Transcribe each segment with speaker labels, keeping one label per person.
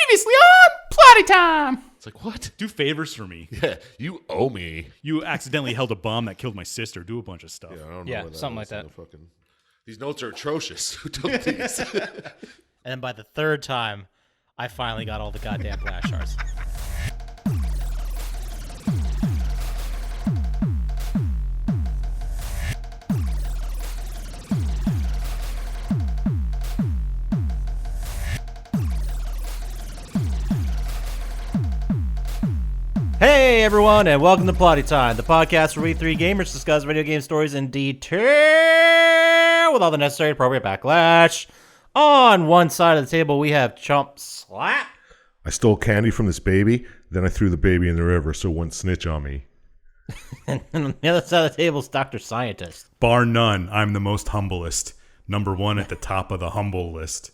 Speaker 1: Previously on Plotty Time.
Speaker 2: It's like, what?
Speaker 1: Do favors for me.
Speaker 2: Yeah, you owe me.
Speaker 1: You accidentally held a bomb that killed my sister. Do a bunch of stuff.
Speaker 2: Yeah, I don't know.
Speaker 3: Yeah,
Speaker 2: what that
Speaker 3: something
Speaker 2: is
Speaker 3: like
Speaker 2: in the fucking... These notes are atrocious. Who took these?
Speaker 3: And then by the third time, I finally got all the goddamn blast shards. Hey everyone, and welcome to Plotty Time, the podcast where we three gamers discuss video game stories in detail with all the necessary appropriate backlash. On one side of the table, we have Chump Slap.
Speaker 4: I stole candy from this baby, then I threw the baby in the river so it wouldn't snitch on me.
Speaker 3: And on the other side of the table is Dr. Syintist.
Speaker 1: Bar none, I'm the most humblest. Number one at the top of the humble list.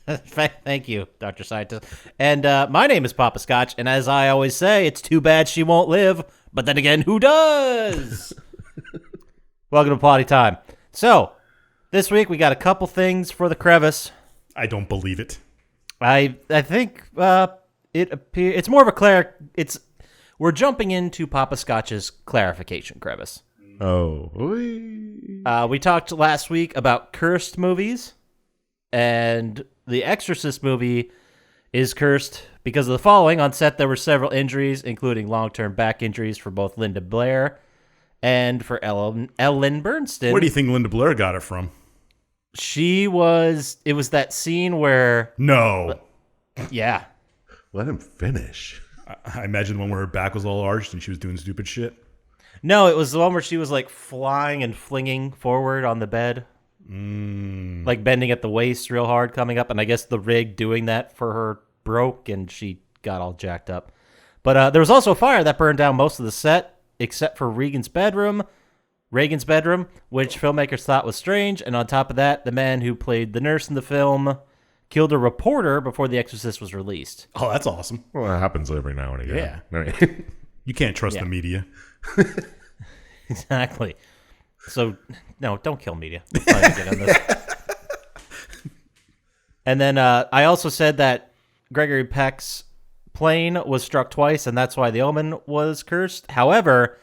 Speaker 3: Thank you, Dr. Syintist. And my name is Poppascotch, and as I always say, it's too bad she won't live, but then again, who does? Welcome to Plotty Time. So, this week we got a couple things for the crevice.
Speaker 1: I don't believe it.
Speaker 3: I think it's more of a we're jumping into Poppascotch's clarification crevice.
Speaker 4: Oh.
Speaker 3: We talked last week about cursed movies, and the Exorcist movie is cursed because of the following. On set, there were several injuries, including long-term back injuries for both Linda Blair and for Ellen Bernstein.
Speaker 1: Where do you think Linda Blair got it from?
Speaker 3: It was that scene where...
Speaker 1: No.
Speaker 3: Yeah.
Speaker 4: Let him finish.
Speaker 1: I imagine the one where her back was all arched and she was doing stupid shit.
Speaker 3: No, it was the one where she was like flying and flinging forward on the bed. Like bending at the waist real hard coming up, and I guess the rig doing that for her broke and she got all jacked up. But there was also a fire that burned down most of the set except for Reagan's bedroom, which filmmakers thought was strange. And on top of that, the man who played the nurse in the film killed a reporter before The Exorcist was released.
Speaker 1: Oh, that's awesome.
Speaker 4: Well, that happens every now and again.
Speaker 3: Yeah.
Speaker 1: You can't trust the media.
Speaker 3: Exactly. So, no, don't kill media. We're trying to get on this. And then I also said that Gregory Peck's plane was struck twice, and that's why The Omen was cursed. However,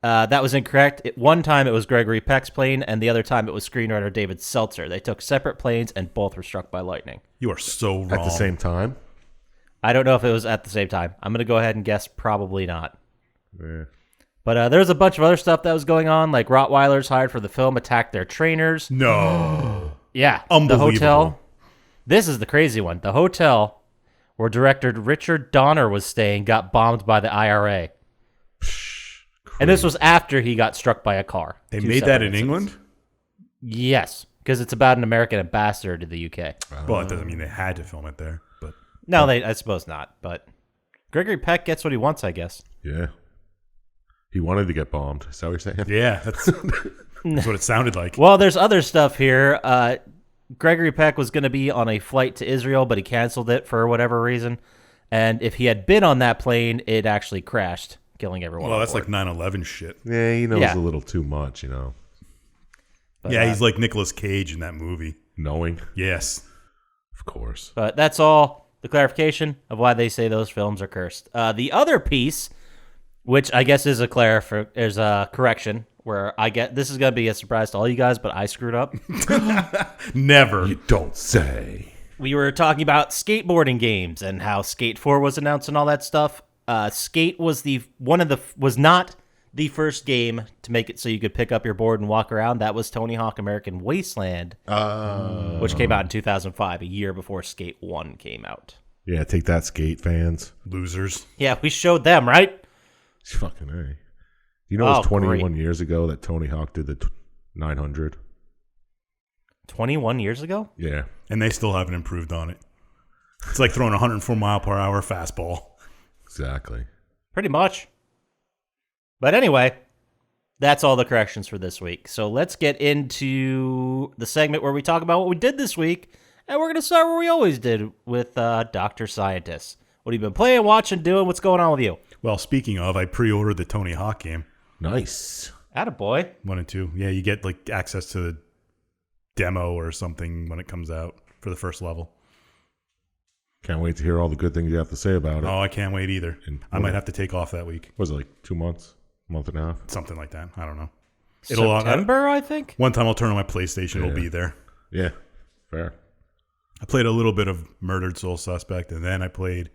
Speaker 3: that was incorrect. One time it was Gregory Peck's plane, and the other time it was screenwriter David Seltzer. They took separate planes, and both were struck by lightning.
Speaker 1: You are so wrong.
Speaker 4: At the same time?
Speaker 3: I don't know if it was at the same time. I'm going to go ahead and guess probably not.
Speaker 4: Yeah.
Speaker 3: But there was a bunch of other stuff that was going on, like Rottweilers hired for the film attacked their trainers.
Speaker 1: No.
Speaker 3: Yeah.
Speaker 1: Unbelievable.
Speaker 3: The hotel. This is the crazy one. The hotel where director Richard Donner was staying got bombed by the IRA. And this was after he got struck by a car.
Speaker 1: They made that in England?
Speaker 3: Yes, because it's about an American ambassador to the UK.
Speaker 1: Well, it doesn't mean they had to film it there. But
Speaker 3: No, I suppose not. But Gregory Peck gets what he wants, I guess.
Speaker 4: Yeah. He wanted to get bombed. Is that what you're saying?
Speaker 1: yeah, that's what it sounded like.
Speaker 3: Well, there's other stuff here. Gregory Peck was going to be on a flight to Israel, but he canceled it for whatever reason. And if he had been on that plane, it actually crashed, killing everyone.
Speaker 1: Well, that's
Speaker 3: aboard.
Speaker 1: like 9/11 shit.
Speaker 4: Yeah, he knows
Speaker 3: Yeah.
Speaker 4: a little too much,
Speaker 3: But,
Speaker 1: Yeah, he's like Nicolas Cage in that movie.
Speaker 4: Knowing,
Speaker 1: Yes.
Speaker 4: of course.
Speaker 3: But that's all the clarification of why they say those films are cursed. The other piece, which I guess is a correction, where I get this is going to be a surprise to all you guys, but I screwed up.
Speaker 1: Never.
Speaker 4: You don't say.
Speaker 3: We were talking about skateboarding games and how Skate 4 was announced and all that stuff. Skate was was not the first game to make it so you could pick up your board and walk around. That was Tony Hawk American Wasteland, which came out in 2005, a year before Skate 1 came out.
Speaker 4: Yeah, take that, Skate fans.
Speaker 1: Losers.
Speaker 3: Yeah, we showed them, right?
Speaker 4: Fucking A. You know it was
Speaker 3: Oh,
Speaker 4: 21
Speaker 3: great.
Speaker 4: years ago that Tony Hawk did the 900?
Speaker 3: 21 years ago?
Speaker 4: Yeah.
Speaker 1: And they still haven't improved on it. It's like throwing a 104-mile-per-hour fastball.
Speaker 4: Exactly.
Speaker 3: Pretty much. But anyway, that's all the corrections for this week. So let's get into the segment where we talk about what we did this week. And we're going to start where we always did with Dr. Syintist. What have you been playing, watching, doing? What's going on with you?
Speaker 1: Well, speaking of, I pre-ordered the Tony Hawk game.
Speaker 4: Nice.
Speaker 3: Attaboy.
Speaker 1: 1 and 2. Yeah, you get like access to the demo or something when it comes out for the first level.
Speaker 4: Can't wait to hear all the good things you have to say about it.
Speaker 1: Oh, I can't wait either.
Speaker 4: And
Speaker 1: I might have to take off that week.
Speaker 4: Was it like 2 months? Month and a half?
Speaker 1: Something like that. I don't know.
Speaker 3: September, I think.
Speaker 1: One time I'll turn on my PlayStation. It'll be there.
Speaker 4: Yeah, fair.
Speaker 1: I played a little bit of Murdered Soul Suspect, and then I played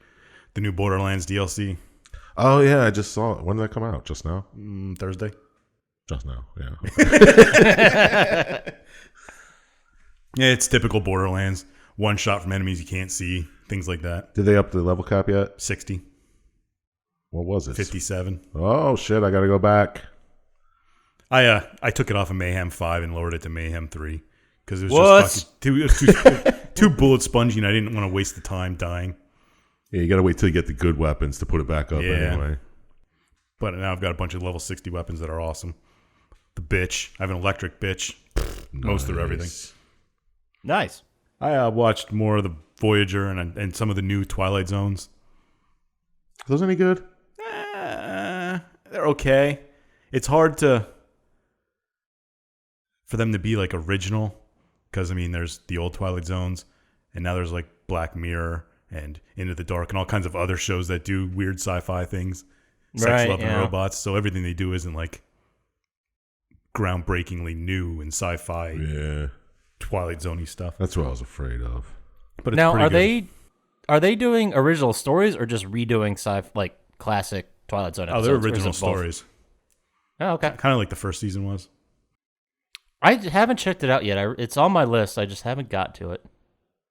Speaker 1: the new Borderlands DLC.
Speaker 4: Oh, yeah, I just saw it. When did that come out? Just now?
Speaker 1: Thursday.
Speaker 4: Just now, yeah.
Speaker 1: Yeah, it's typical Borderlands. One shot from enemies you can't see. Things like that.
Speaker 4: Did they up the level cap yet?
Speaker 1: 60.
Speaker 4: What was it?
Speaker 1: 57.
Speaker 4: Oh, shit, I got to go back.
Speaker 1: I took it off of Mayhem 5 and lowered it to Mayhem 3 because it was just too bullet spongy, and I didn't want to waste the time dying.
Speaker 4: Yeah, you got to wait till you get the good weapons to put it back up anyway.
Speaker 1: But now I've got a bunch of level 60 weapons that are awesome. The bitch. I have an electric bitch. Most of everything.
Speaker 3: Nice.
Speaker 1: I watched more of the Voyager and some of the new Twilight Zones.
Speaker 4: Are those any good?
Speaker 1: They're okay. It's hard for them to be like original because, I mean, there's the old Twilight Zones and now there's like Black Mirror and Into the Dark and all kinds of other shows that do weird sci-fi things. Sex, Love, and Robots. So everything they do isn't like groundbreakingly new and sci-fi Twilight Zone-y stuff.
Speaker 4: That's what I was afraid of.
Speaker 1: But it's
Speaker 3: now,
Speaker 1: good.
Speaker 3: are they doing original stories or just redoing like classic Twilight Zone episodes?
Speaker 1: Oh, they're original stories.
Speaker 3: Oh, okay.
Speaker 1: Kind of like the first season was.
Speaker 3: I haven't checked it out yet. It's on my list. I just haven't got to it.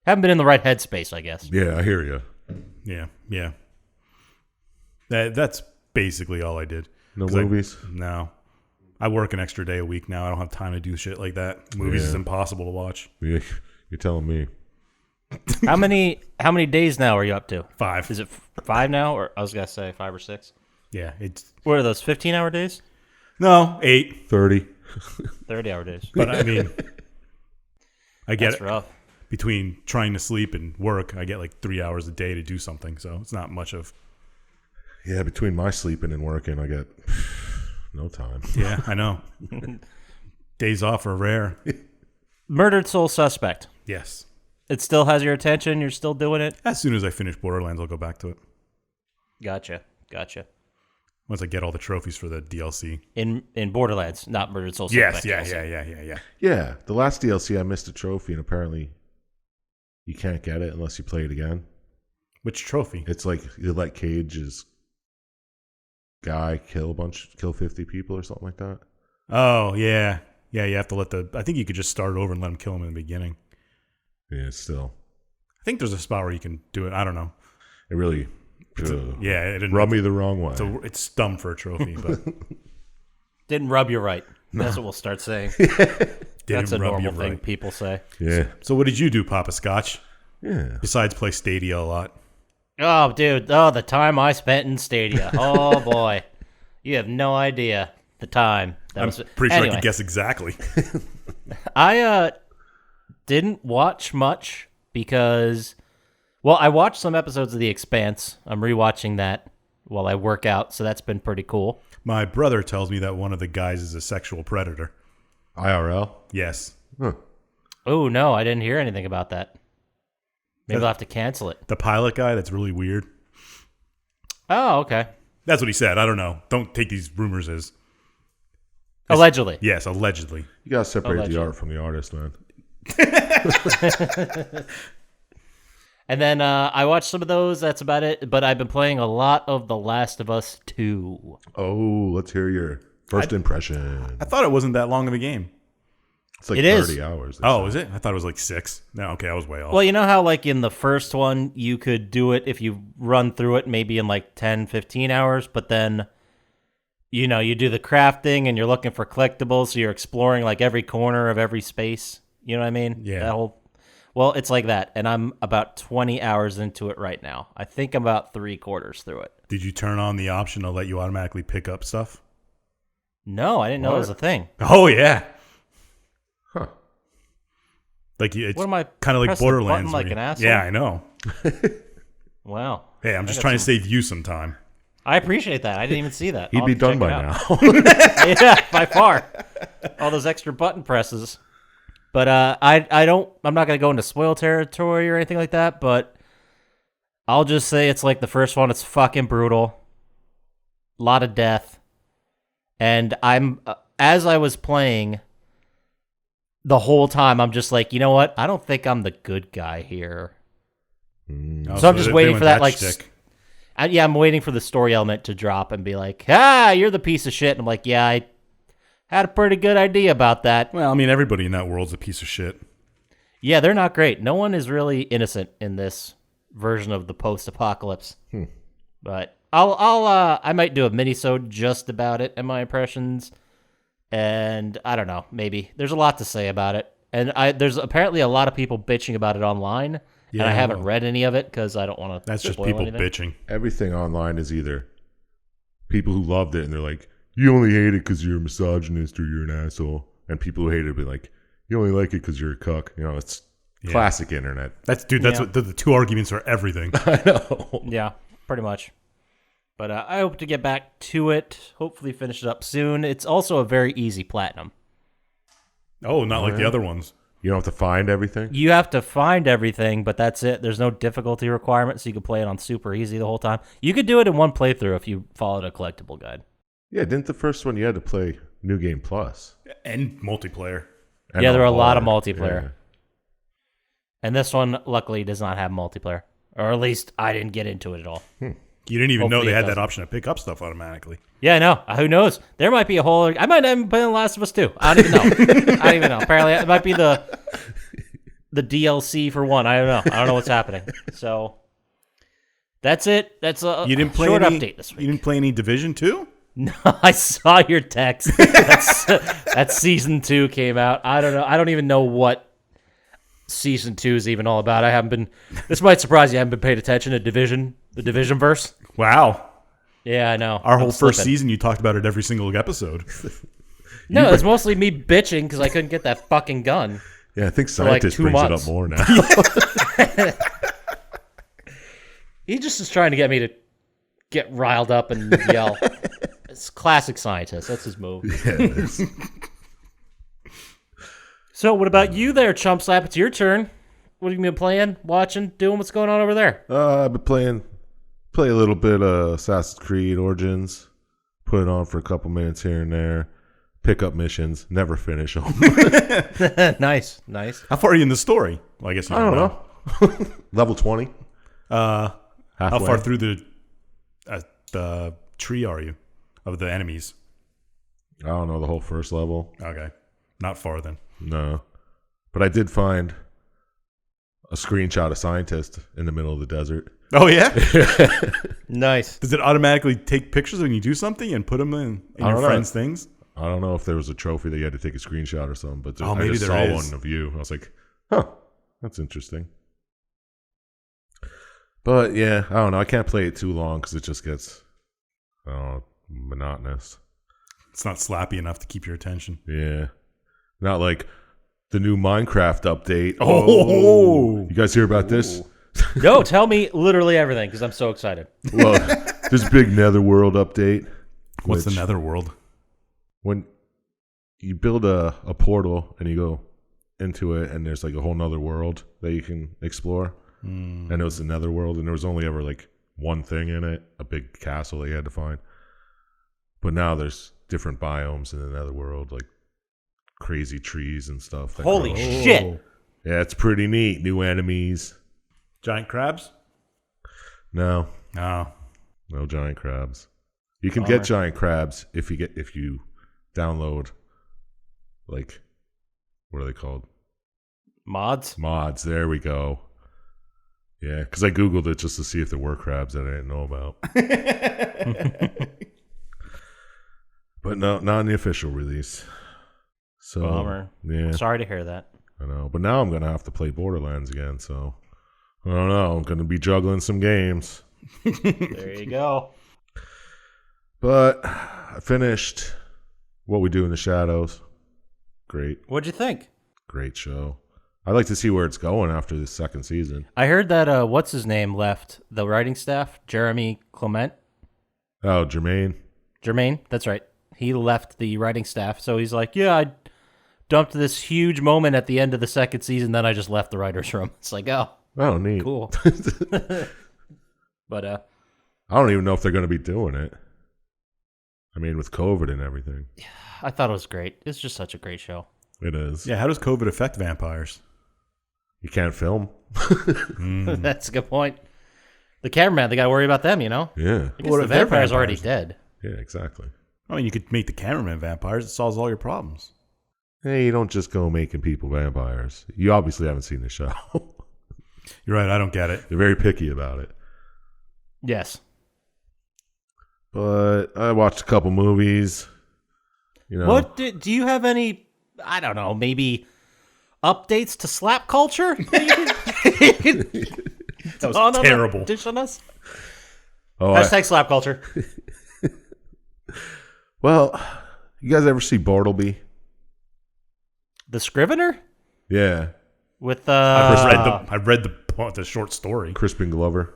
Speaker 3: Haven't been in the right headspace, I guess.
Speaker 4: Yeah, I hear you.
Speaker 1: Yeah. That's basically all I did.
Speaker 4: No movies?
Speaker 1: No. I work an extra day a week now. I don't have time to do shit like that. Movies is impossible to watch.
Speaker 4: Yeah, you're telling me.
Speaker 3: How many days now are you up to?
Speaker 1: 5.
Speaker 3: Is it 5 now? Or I was going to say 5 or 6.
Speaker 1: Yeah. It's
Speaker 3: What are those, 15-hour days?
Speaker 1: No, 8.
Speaker 4: 30.
Speaker 3: 30-hour days.
Speaker 1: But I mean, I get
Speaker 3: That's rough.
Speaker 1: between trying to sleep and work, I get like 3 hours a day to do something. So it's not much of.
Speaker 4: Yeah, between my sleeping and working, I get no time.
Speaker 1: Yeah, I know. Days off are rare.
Speaker 3: Murdered Soul Suspect.
Speaker 1: Yes.
Speaker 3: It still has your attention? You're still doing it?
Speaker 1: As soon as I finish Borderlands, I'll go back to it.
Speaker 3: Gotcha.
Speaker 1: Once I get all the trophies for the DLC.
Speaker 3: In Borderlands, not Murdered Soul Suspect.
Speaker 1: Yes,
Speaker 3: DLC.
Speaker 1: yeah.
Speaker 4: Yeah, the last DLC, I missed a trophy, and apparently you can't get it unless you play it again.
Speaker 1: Which trophy?
Speaker 4: It's like you let Cage's guy kill 50 people or something like that.
Speaker 1: Oh, yeah. Yeah, you have to I think you could just start over and let him kill him in the beginning.
Speaker 4: Yeah, still.
Speaker 1: I think there's a spot where you can do it. I don't know.
Speaker 4: It really
Speaker 1: It didn't
Speaker 4: rubbed me the wrong way.
Speaker 1: It's dumb for a trophy, but
Speaker 3: Didn't rub you right. That's what we'll start saying. That's a normal thing people say.
Speaker 4: Yeah.
Speaker 1: So what did you do, Poppascotch?
Speaker 4: Yeah.
Speaker 1: Besides play Stadia a lot.
Speaker 3: Oh, dude. Oh, the time I spent in Stadia. Oh, boy. You have no idea the time.
Speaker 1: I'm pretty sure I could guess exactly.
Speaker 3: I didn't watch much because, well, I watched some episodes of The Expanse. I'm rewatching that while I work out, so that's been pretty cool.
Speaker 1: My brother tells me that one of the guys is a sexual predator.
Speaker 4: IRL?
Speaker 1: Yes.
Speaker 4: Huh.
Speaker 3: Oh, no, I didn't hear anything about that. Maybe I'll have to cancel it.
Speaker 1: The pilot guy, that's really weird.
Speaker 3: Oh, okay.
Speaker 1: That's what he said. I don't know. Don't take these rumors as...
Speaker 3: Allegedly.
Speaker 1: Yes, allegedly.
Speaker 4: You gotta separate
Speaker 3: Allegedly.
Speaker 4: the art from the artist, man.
Speaker 3: And then I watched some of those. That's about it. But I've been playing a lot of The Last of Us 2.
Speaker 4: Oh, let's hear your first impression.
Speaker 1: I thought it wasn't that long of a game.
Speaker 4: It's like
Speaker 3: It
Speaker 4: 30
Speaker 3: is.
Speaker 4: hours.
Speaker 1: Oh, is it? I thought it was like 6. No, okay, I was way off.
Speaker 3: Well, you know how like in the first one, you could do it if you run through it maybe in like 10, 15 hours. But then, you know, you do the crafting and you're looking for collectibles. So you're exploring like every corner of every space. You know what I mean?
Speaker 1: Yeah.
Speaker 3: Well, it's like that. And I'm about 20 hours into it right now. I think I'm about 3/4 through it.
Speaker 1: Did you turn on the option to let you automatically pick up stuff?
Speaker 3: No, I didn't know it was a thing.
Speaker 1: Oh, yeah.
Speaker 4: Huh.
Speaker 1: Like it's
Speaker 3: What am I
Speaker 1: kind of like
Speaker 3: pressing the button
Speaker 1: Borderlands.
Speaker 3: like
Speaker 1: where
Speaker 3: an
Speaker 1: you-
Speaker 3: asshole?
Speaker 1: Yeah, I know.
Speaker 3: Wow.
Speaker 1: Hey, I'm just
Speaker 3: got
Speaker 1: trying to save you some time.
Speaker 3: I appreciate that. I didn't even see that.
Speaker 4: He'd
Speaker 3: I'll
Speaker 4: be
Speaker 3: have to
Speaker 4: done
Speaker 3: check
Speaker 4: by
Speaker 3: it out.
Speaker 4: now.
Speaker 3: Yeah, by far. All those extra button presses. But I'm not going to go into spoil territory or anything like that, but I'll just say it's like the first one. It's fucking brutal. A lot of death. And as I was playing the whole time, I'm just like, you know what? I don't think I'm the good guy here. So I'm just waiting for that, like, I'm waiting for the story element to drop and be like, you're the piece of shit. And I'm like, yeah, I had a pretty good idea about that.
Speaker 1: Well, I mean, everybody in that world's a piece of shit.
Speaker 3: Yeah, they're not great. No one is really innocent in this version of the post-apocalypse. But I might do a mini-sode just about it and my impressions. And I don't know, maybe. There's a lot to say about it. And there's apparently a lot of people bitching about it online. Yeah, and I haven't read any of it because I don't want to.
Speaker 1: That's just people bitching.
Speaker 4: Everything online is either people who loved it and they're like, you only hate it because you're a misogynist or you're an asshole. And people who hate it be like, you only like it because you're a cuck. You know, it's classic internet.
Speaker 1: That's what the two arguments for everything.
Speaker 4: I know.
Speaker 3: Yeah, pretty much. But I hope to get back to it. Hopefully finish it up soon. It's also a very easy platinum.
Speaker 1: Oh, not like the other ones.
Speaker 4: You don't have to find everything?
Speaker 3: You have to find everything, but that's it. There's no difficulty requirement, so you can play it on super easy the whole time. You could do it in one playthrough if you followed a collectible guide.
Speaker 4: Yeah, didn't the first one you had to play New Game Plus?
Speaker 1: And multiplayer.
Speaker 4: And
Speaker 3: there were a lot of multiplayer.
Speaker 4: Yeah.
Speaker 3: And this one, luckily, does not have multiplayer. Or at least I didn't get into it at all.
Speaker 1: You didn't even know they had that option to pick up stuff automatically.
Speaker 3: Yeah, I know. Who knows? There might be a whole... I might not even play The Last of Us 2. I don't even know. I don't even know. Apparently, it might be the DLC for one. I don't know. I don't know what's happening. So, that's it. That's a short update this week.
Speaker 1: You didn't play any Division 2?
Speaker 3: No, I saw your text. That Season 2 came out. I don't know. I don't even know what Season 2 is even all about. I haven't been... This might surprise you. I haven't been paying attention to the Division verse.
Speaker 1: Wow.
Speaker 3: Yeah, I know.
Speaker 1: Our whole first season, you talked about it every single episode.
Speaker 3: No, it's mostly me bitching because I couldn't get that fucking gun.
Speaker 4: Yeah, I think Syintist brings it up more now.
Speaker 3: He just is trying to get me to get riled up and yell. It's classic Syintist. That's his move.
Speaker 4: Yeah, it is.
Speaker 3: So, what about you there, Chump Slap? It's your turn. What have you been playing, watching, doing? What's going on over there?
Speaker 4: I've been play a little bit of Assassin's Creed Origins, put it on for a couple minutes here and there, pick up missions, never finish them.
Speaker 3: Nice.
Speaker 1: How far are you in the story? Well, I guess you don't know.
Speaker 4: Level 20.
Speaker 1: How far through the tree are you of the enemies?
Speaker 4: I don't know, the whole first level.
Speaker 1: Okay. Not far then.
Speaker 4: No. But I did find a screenshot of Syintist in the middle of the desert.
Speaker 1: Oh, yeah?
Speaker 3: Nice.
Speaker 1: Does it automatically take pictures when you do something and put them in your friends' things?
Speaker 4: I don't know if there was a trophy that you had to take a screenshot or something, but
Speaker 1: maybe
Speaker 4: I just
Speaker 1: there
Speaker 4: saw
Speaker 1: is.
Speaker 4: one of you. I was like, huh, that's interesting. But yeah, I don't know. I can't play it too long because it just gets monotonous.
Speaker 1: It's not slappy enough to keep your attention.
Speaker 4: Yeah. Not like the new Minecraft update.
Speaker 1: Oh.
Speaker 4: You guys hear about this?
Speaker 3: No, tell me literally everything because I'm so excited.
Speaker 4: Well, this big Netherworld update.
Speaker 1: What's the Netherworld?
Speaker 4: When you build a portal and you go into it and there's like a whole nother world that you can explore. And it was the Netherworld and there was only ever like one thing in it, a big castle that you had to find. But now there's different biomes in the Netherworld, like crazy trees and stuff.
Speaker 3: Holy shit.
Speaker 4: Yeah, it's pretty neat. New enemies.
Speaker 1: Giant crabs?
Speaker 4: No.
Speaker 1: Oh.
Speaker 4: No giant crabs. You can get giant crabs if you download, like, what are they called?
Speaker 3: Mods?
Speaker 4: Mods. There we go. Yeah, because I Googled it just to see if there were crabs that I didn't know about. But no, not in the official release. So,
Speaker 3: Bummer.
Speaker 4: Yeah.
Speaker 3: Sorry to hear that.
Speaker 4: I know. But now I'm going to have to play Borderlands again, so I don't know. I'm going to be juggling some games.
Speaker 3: There you go.
Speaker 4: But I finished What We Do in the Shadows. Great.
Speaker 3: What'd you think?
Speaker 4: Great show. I'd like to see where it's going after this second season.
Speaker 3: I heard that, what's his name left the writing staff? Jeremy Clement?
Speaker 4: Oh, Jermaine?
Speaker 3: Jermaine, that's right. He left the writing staff. So he's like, yeah, I dumped this huge moment at the end of the second season, then I just left the writer's room. It's like, oh,
Speaker 4: Oh, neat.
Speaker 3: cool. But
Speaker 4: I don't even know if they're going to be doing it. I mean, with COVID and everything.
Speaker 3: I thought it was great. It's just such a great show.
Speaker 4: It is.
Speaker 1: Yeah, how does COVID affect vampires?
Speaker 4: You can't film.
Speaker 3: That's a good point. The cameraman, they got to worry about them, you know?
Speaker 4: Yeah.
Speaker 3: I guess
Speaker 1: What
Speaker 3: the
Speaker 1: if they're
Speaker 3: vampire's already
Speaker 1: vampires?
Speaker 3: dead.
Speaker 4: Yeah, exactly.
Speaker 1: I mean, you could make the cameraman vampires. It solves all your problems.
Speaker 4: Hey, you don't just go making people vampires. You obviously haven't seen the show.
Speaker 1: You're right. I don't get it.
Speaker 4: They're very picky about it.
Speaker 3: Yes.
Speaker 4: But I watched a couple movies. You know,
Speaker 3: What do you have any, I don't know, maybe updates to slap culture?
Speaker 1: That was terrible.
Speaker 3: Dish on us?
Speaker 4: Oh,
Speaker 3: Hashtag slap culture.
Speaker 4: well, you guys ever see Bartleby?
Speaker 3: The Scrivener?
Speaker 4: Yeah,
Speaker 3: With
Speaker 1: I read the short story.
Speaker 4: Crispin Glover.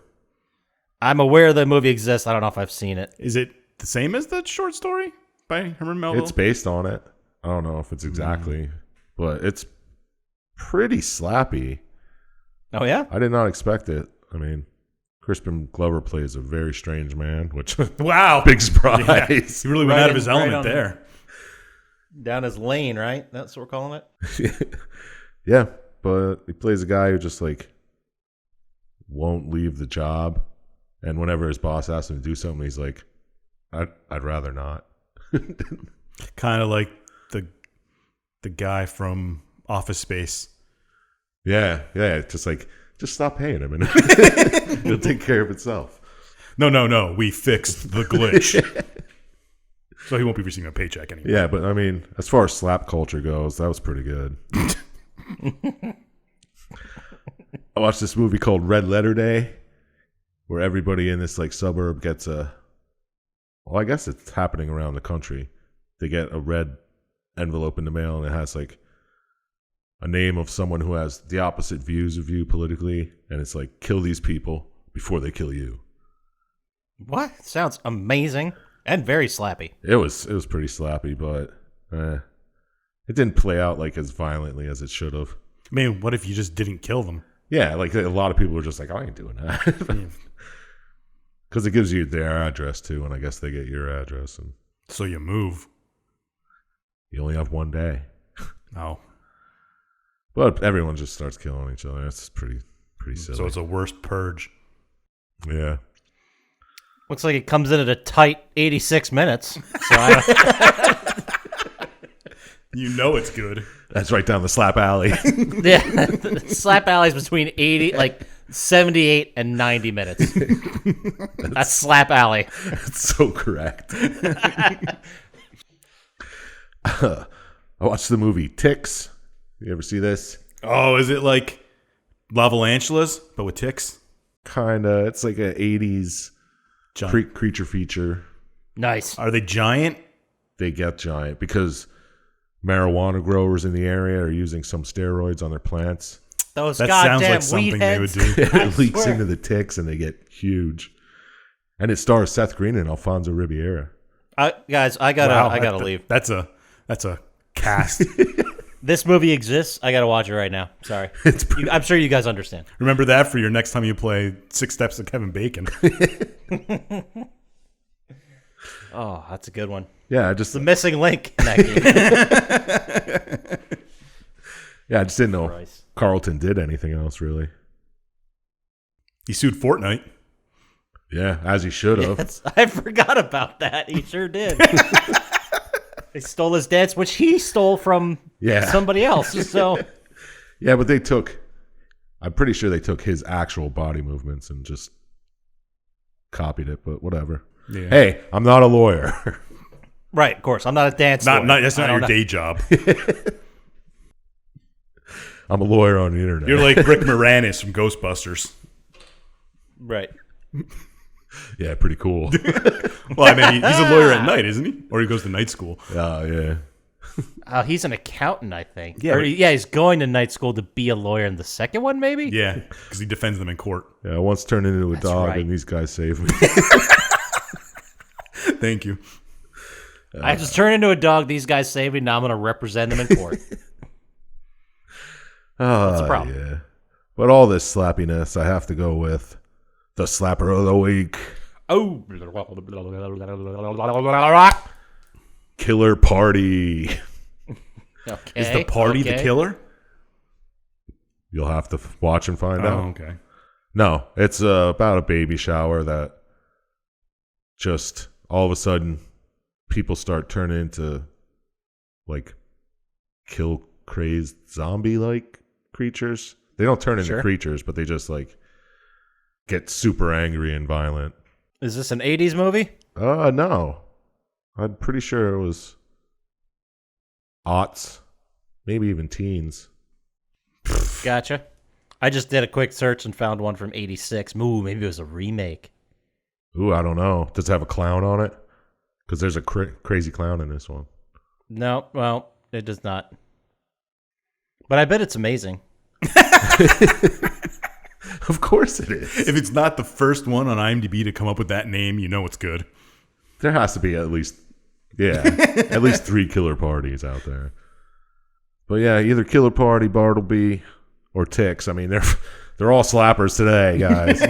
Speaker 3: I'm aware the movie exists. I don't know if I've seen it.
Speaker 1: Is it the same as the short story by Herman Melville?
Speaker 4: It's based on it. I don't know if it's exactly, but it's pretty slappy.
Speaker 3: Oh yeah?
Speaker 4: I did not expect it. I mean, Crispin Glover plays a very strange man, which
Speaker 1: wow,
Speaker 4: big surprise.
Speaker 1: he really went
Speaker 3: Right
Speaker 1: out of his
Speaker 3: in- right
Speaker 1: element
Speaker 3: on-
Speaker 1: there.
Speaker 3: Down his lane, right? That's what we're calling it?
Speaker 4: Yeah, but he plays a guy who just like won't leave the job, and whenever his boss asks him to do something, he's like, "I'd rather not."
Speaker 1: Kind of like the guy from Office Space.
Speaker 4: Yeah, just stop paying him, and it'll take care of itself.
Speaker 1: No. We fixed the glitch. So he won't be receiving a paycheck anymore.
Speaker 4: Yeah, but I mean, as far as slap culture goes, that was pretty good. I watched this movie called Red Letter Day, where everybody in this like suburb gets well, I guess it's happening around the country. They get a red envelope in the mail, and it has like a name of someone who has the opposite views of you politically, and it's like, kill these people before they kill you.
Speaker 3: What? Sounds amazing and very slappy.
Speaker 4: It was pretty slappy, but it didn't play out like as violently as it should have.
Speaker 1: I mean, what if you just didn't kill them?
Speaker 4: Yeah, like a lot of people were just like, I ain't doing that. Because it gives you their address too, and I guess they get your address, and
Speaker 1: So you move.
Speaker 4: you only have one day.
Speaker 1: Oh.
Speaker 4: But everyone just starts killing each other. It's pretty silly.
Speaker 1: So it's a worse purge.
Speaker 4: Yeah.
Speaker 3: Looks like it comes in at a tight 86 minutes. So I
Speaker 1: You know it's good.
Speaker 4: That's right down the slap alley.
Speaker 3: yeah, slap alleys between 78 and 90 minutes. That's slap alley.
Speaker 4: That's so correct. I watched the movie Ticks. You ever see this?
Speaker 1: Oh, is it like Lavalantulas, but with ticks?
Speaker 4: Kinda. It's like a 80s creature feature.
Speaker 3: Nice.
Speaker 1: Are they giant?
Speaker 4: They get giant because marijuana growers in the area are using some steroids on their plants.
Speaker 3: Those
Speaker 1: That sounds
Speaker 3: goddamn
Speaker 1: like something
Speaker 3: weed
Speaker 1: they would
Speaker 3: heads.
Speaker 1: do.
Speaker 4: It leaks
Speaker 3: swear.
Speaker 4: into the ticks and they get huge. And it stars Seth Green and Alfonso Ribeira.
Speaker 3: Guys, I gotta leave.
Speaker 1: That's a cast.
Speaker 3: This movie exists. I gotta watch it right now. Sorry. I'm sure you guys understand.
Speaker 1: Remember that for your next time you play 6 Steps of Kevin Bacon.
Speaker 3: Oh, that's a good one.
Speaker 4: Yeah, I just
Speaker 3: The missing link in that game.
Speaker 4: I just didn't know
Speaker 3: Christ.
Speaker 4: Carlton did anything else really.
Speaker 1: He sued Fortnite.
Speaker 4: Yeah, as he should have.
Speaker 3: I forgot about that. He sure did. They stole his dance, which he stole from somebody else. So
Speaker 4: Yeah, but I'm pretty sure they took his actual body movements and just copied it, but whatever.
Speaker 1: Yeah.
Speaker 4: Hey, I'm not a lawyer.
Speaker 3: right, of course, I'm not a dance.
Speaker 1: That's
Speaker 3: lawyer.
Speaker 1: not
Speaker 3: I
Speaker 1: your
Speaker 3: don't
Speaker 1: day job.
Speaker 4: I'm a lawyer on the internet.
Speaker 1: You're like Rick Moranis from Ghostbusters.
Speaker 3: know. Right.
Speaker 4: Yeah, pretty cool.
Speaker 1: Well, I mean, he's a lawyer at night, isn't he? Or he goes to night school.
Speaker 4: Oh, yeah.
Speaker 3: He's an accountant, I think.
Speaker 1: Yeah,
Speaker 3: He's going to night school to be a lawyer in the second one, maybe.
Speaker 1: Yeah, because he defends them in court.
Speaker 4: Yeah, I once turned into a dog
Speaker 3: right.
Speaker 4: and these guys saved me.
Speaker 1: Thank you.
Speaker 3: I just turned into a dog. These guys saved me. Now I'm going to represent them in court.
Speaker 4: That's
Speaker 3: a problem.
Speaker 4: Yeah. But all this slappiness, I have to go with The slapper of the week.
Speaker 3: Oh.
Speaker 4: Killer Party.
Speaker 3: Okay.
Speaker 1: Is the party the killer?
Speaker 4: You'll have to watch and find
Speaker 1: Oh,
Speaker 4: out.
Speaker 1: okay.
Speaker 4: No, it's about a baby shower that just all of a sudden people start turning into like kill crazed zombie like creatures. They don't turn into creatures, but they just like get super angry and violent.
Speaker 3: Is this an 80s movie?
Speaker 4: No. I'm pretty sure it was aughts, maybe even teens.
Speaker 3: Gotcha. I just did a quick search and found one from 86. Ooh, maybe it was a remake.
Speaker 4: Ooh, I don't know. Does it have a clown on it? Because there's a crazy clown in this one.
Speaker 3: No, well, it does not. But I bet it's amazing.
Speaker 4: Of course it is.
Speaker 1: If it's not the first one on IMDb to come up with that name, you know it's good.
Speaker 4: There has to be at least 3 killer parties out there. But yeah, either Killer Party, Bartleby, or Ticks. I mean, they're all slappers today, guys.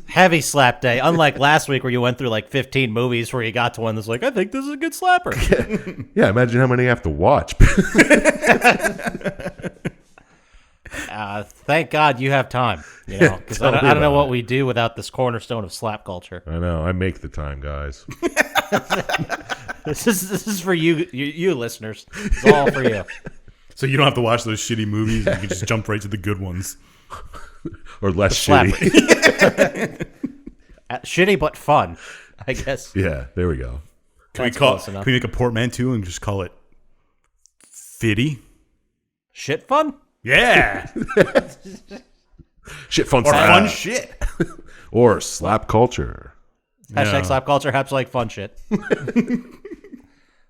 Speaker 3: Heavy slap day. Unlike last week where you went through like 15 movies where you got to one that's like, I think this is a good slapper.
Speaker 4: Yeah, imagine how many you have to watch.
Speaker 3: Thank God you have time. You know, because I don't know what we do without this cornerstone of slap culture.
Speaker 4: I know. I make the time, guys.
Speaker 3: This is for you listeners. It's all for you.
Speaker 1: So you don't have to watch those shitty movies. You can just jump right to the good ones.
Speaker 4: Or less shitty.
Speaker 3: Shitty but fun, I guess.
Speaker 4: Yeah, there we go.
Speaker 1: Can we make a portmanteau and just call it Fitty?
Speaker 3: Shit fun?
Speaker 1: Yeah.
Speaker 4: Shit fun
Speaker 1: Or
Speaker 4: slap.
Speaker 1: fun shit.
Speaker 4: Or slap culture.
Speaker 3: Hashtag slap culture, hashtag fun shit.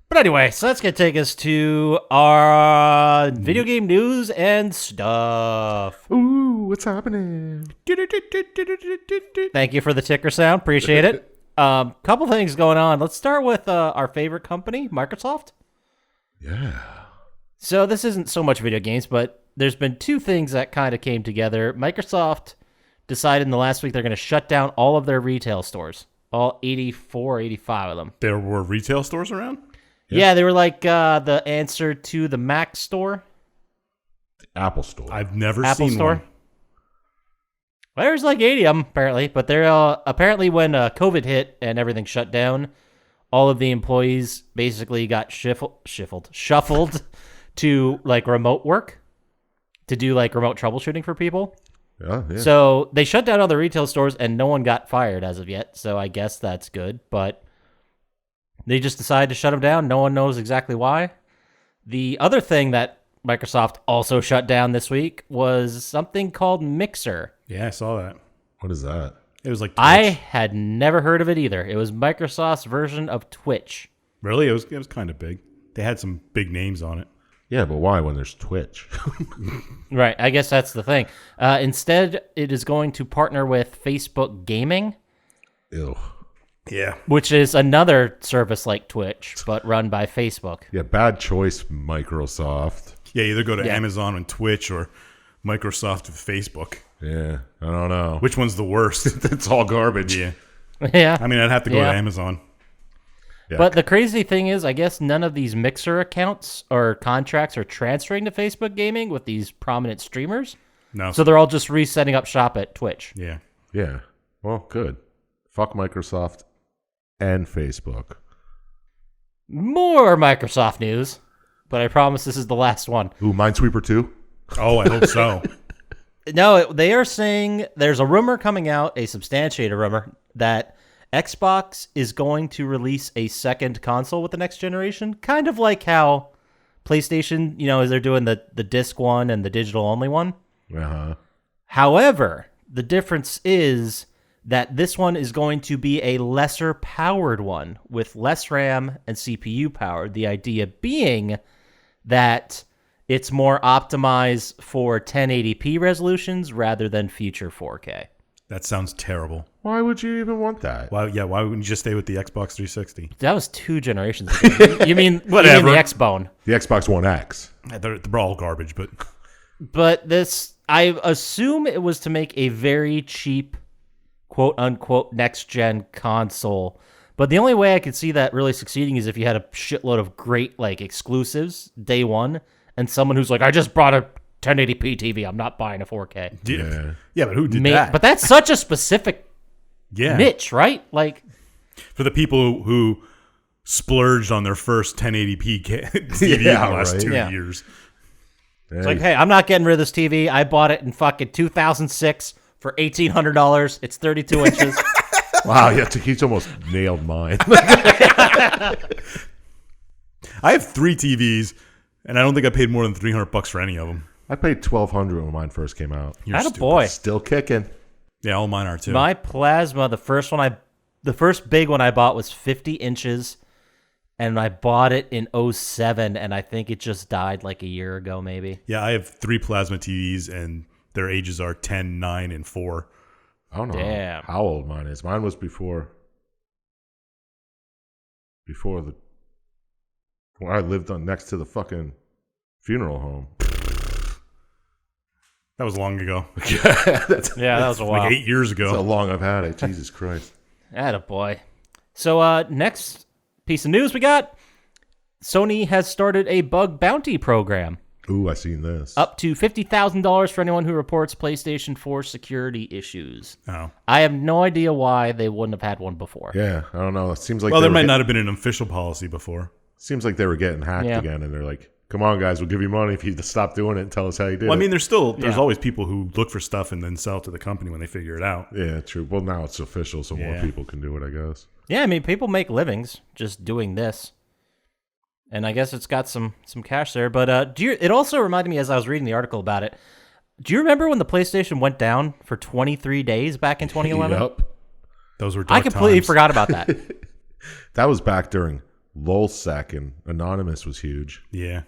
Speaker 3: But anyway, so that's going to take us to our video game news and stuff.
Speaker 4: Ooh, what's happening?
Speaker 3: Thank you for the ticker sound. Appreciate it. Couple things going on. Let's start with our favorite company, Microsoft.
Speaker 4: Yeah.
Speaker 3: So this isn't so much video games, but there's been two things that kind of came together. Microsoft decided in the last week they're going to shut down all of their retail stores. All 84, 85 of them.
Speaker 1: There were retail stores around?
Speaker 3: Yeah, they were like the answer to the Mac store.
Speaker 4: The Apple Store.
Speaker 1: I've never
Speaker 3: Apple
Speaker 1: seen
Speaker 3: store.
Speaker 1: one.
Speaker 3: Well, there's like 80 of them, apparently. But they're apparently when COVID hit and everything shut down, all of the employees basically got shuffled to like remote work to do like remote troubleshooting for people.
Speaker 4: Yeah.
Speaker 3: So they shut down all the retail stores and no one got fired as of yet. So I guess that's good. But they just decided to shut them down. No one knows exactly why. The other thing that Microsoft also shut down this week was something called Mixer.
Speaker 1: Yeah, I saw that.
Speaker 4: What is that?
Speaker 1: It was like Twitch.
Speaker 3: I had never heard of it either. It was Microsoft's version of Twitch.
Speaker 1: Really? It was kind of big. They had some big names on it.
Speaker 4: Yeah, but why when there's Twitch?
Speaker 3: Right. I guess that's the thing. Instead, it is going to partner with Facebook Gaming.
Speaker 4: Ew.
Speaker 1: Yeah.
Speaker 3: Which is another service like Twitch, but run by Facebook.
Speaker 4: Yeah, bad choice, Microsoft.
Speaker 1: Yeah, either go to Amazon and Twitch or Microsoft and Facebook.
Speaker 4: Yeah, I don't know.
Speaker 1: Which one's the worst?
Speaker 4: It's all garbage.
Speaker 1: Yeah.
Speaker 3: Yeah.
Speaker 1: I mean, I'd have to go to Amazon.
Speaker 4: Yeah.
Speaker 3: But the crazy thing is, I guess none of these Mixer accounts or contracts are transferring to Facebook Gaming with these prominent streamers.
Speaker 1: No.
Speaker 3: So they're all just resetting up shop at Twitch.
Speaker 1: Yeah.
Speaker 4: Yeah. Well, good. Fuck Microsoft and Facebook.
Speaker 3: More Microsoft news, but I promise this is the last one.
Speaker 4: Ooh, Minesweeper 2?
Speaker 1: Oh, I hope so.
Speaker 3: No, they are saying there's a rumor coming out, a substantiated rumor, that Xbox is going to release a second console with the next generation, kind of like how PlayStation, as they're doing the disc one and the digital only one.
Speaker 4: Uh-huh.
Speaker 3: However, the difference is that this one is going to be a lesser powered one with less RAM and CPU power. The idea being that it's more optimized for 1080p resolutions rather than future 4K.
Speaker 1: That sounds terrible.
Speaker 4: Why would you even want that?
Speaker 1: Why wouldn't you just stay with the Xbox 360?
Speaker 3: That was 2 generations ago. You mean
Speaker 1: Whatever.
Speaker 3: the X-Bone.
Speaker 4: The Xbox One X.
Speaker 1: They're all garbage, but
Speaker 3: But this, I assume it was to make a very cheap quote unquote next gen console. But the only way I could see that really succeeding is if you had a shitload of great like exclusives day one, and someone who's like, I just brought a 1080p TV. I'm not buying a 4K.
Speaker 1: Yeah, but who did that?
Speaker 3: But that's such a specific niche, right? Like
Speaker 1: for the people who splurged on their first 1080p TV in the last 2 years.
Speaker 3: It's like, hey, I'm not getting rid of this TV. I bought it in fucking 2006 for $1,800. It's 32 inches.
Speaker 4: Wow, yeah, Takee's almost nailed mine.
Speaker 1: I have 3 TVs, and I don't think I paid more than $300 for any of them.
Speaker 4: I paid $1,200 when mine first came out.
Speaker 3: Attaboy.
Speaker 4: Still kicking.
Speaker 1: Yeah, all mine are too.
Speaker 3: My plasma, the first big one I bought was 50 inches, and I bought it in 2007, and I think it just died like a year ago, maybe.
Speaker 1: Yeah, I have 3 plasma TVs, and their ages are 10, 9, and 4.
Speaker 4: I don't know how old mine is. Mine was before when I lived next to the fucking funeral home.
Speaker 1: That was long ago.
Speaker 3: That was a while.
Speaker 1: Like 8 years ago.
Speaker 4: That's how long I've had it. Jesus Christ.
Speaker 3: Attaboy. So next piece of news we got, Sony has started a bug bounty program.
Speaker 4: Ooh, I seen this.
Speaker 3: Up to $50,000 for anyone who reports PlayStation 4 security issues.
Speaker 1: Oh.
Speaker 3: I have no idea why they wouldn't have had one before.
Speaker 4: Yeah, I don't know. It seems like
Speaker 1: there might not have been an official policy before.
Speaker 4: Seems like they were getting hacked again, and they're like, come on, guys, we'll give you money if you stop doing it and tell us how you did it.
Speaker 1: Well, I mean, there's always people who look for stuff and then sell it to the company when they figure it out.
Speaker 4: Yeah, true. Well, now it's official, so more people can do it, I guess.
Speaker 3: Yeah, I mean, people make livings just doing this. And I guess it's got some cash there. But it also reminded me as I was reading the article about it, do you remember when the PlayStation went down for 23 days back in 2011?
Speaker 4: Yep.
Speaker 1: Those were dark
Speaker 3: I completely
Speaker 1: times.
Speaker 3: forgot about that.
Speaker 4: That was back during LulzSec, and Anonymous was huge.
Speaker 1: Yeah.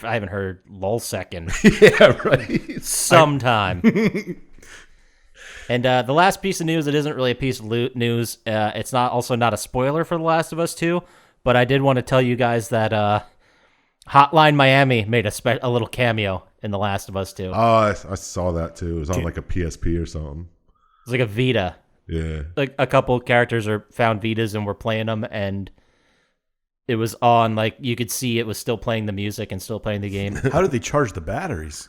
Speaker 3: I haven't heard LulzSec in
Speaker 4: Yeah, right.
Speaker 3: sometime. And the last piece of news, it isn't really a piece of news. It's also not a spoiler for The Last of Us 2, but I did want to tell you guys that Hotline Miami made a little cameo in The Last of Us 2.
Speaker 4: Oh, I saw that too. It was on like a PSP or something.
Speaker 3: It's like a Vita.
Speaker 4: Yeah.
Speaker 3: Like a couple characters found Vitas and were playing them, and it was on, like, you could see it was still playing the music and still playing the game.
Speaker 1: How did they charge the batteries?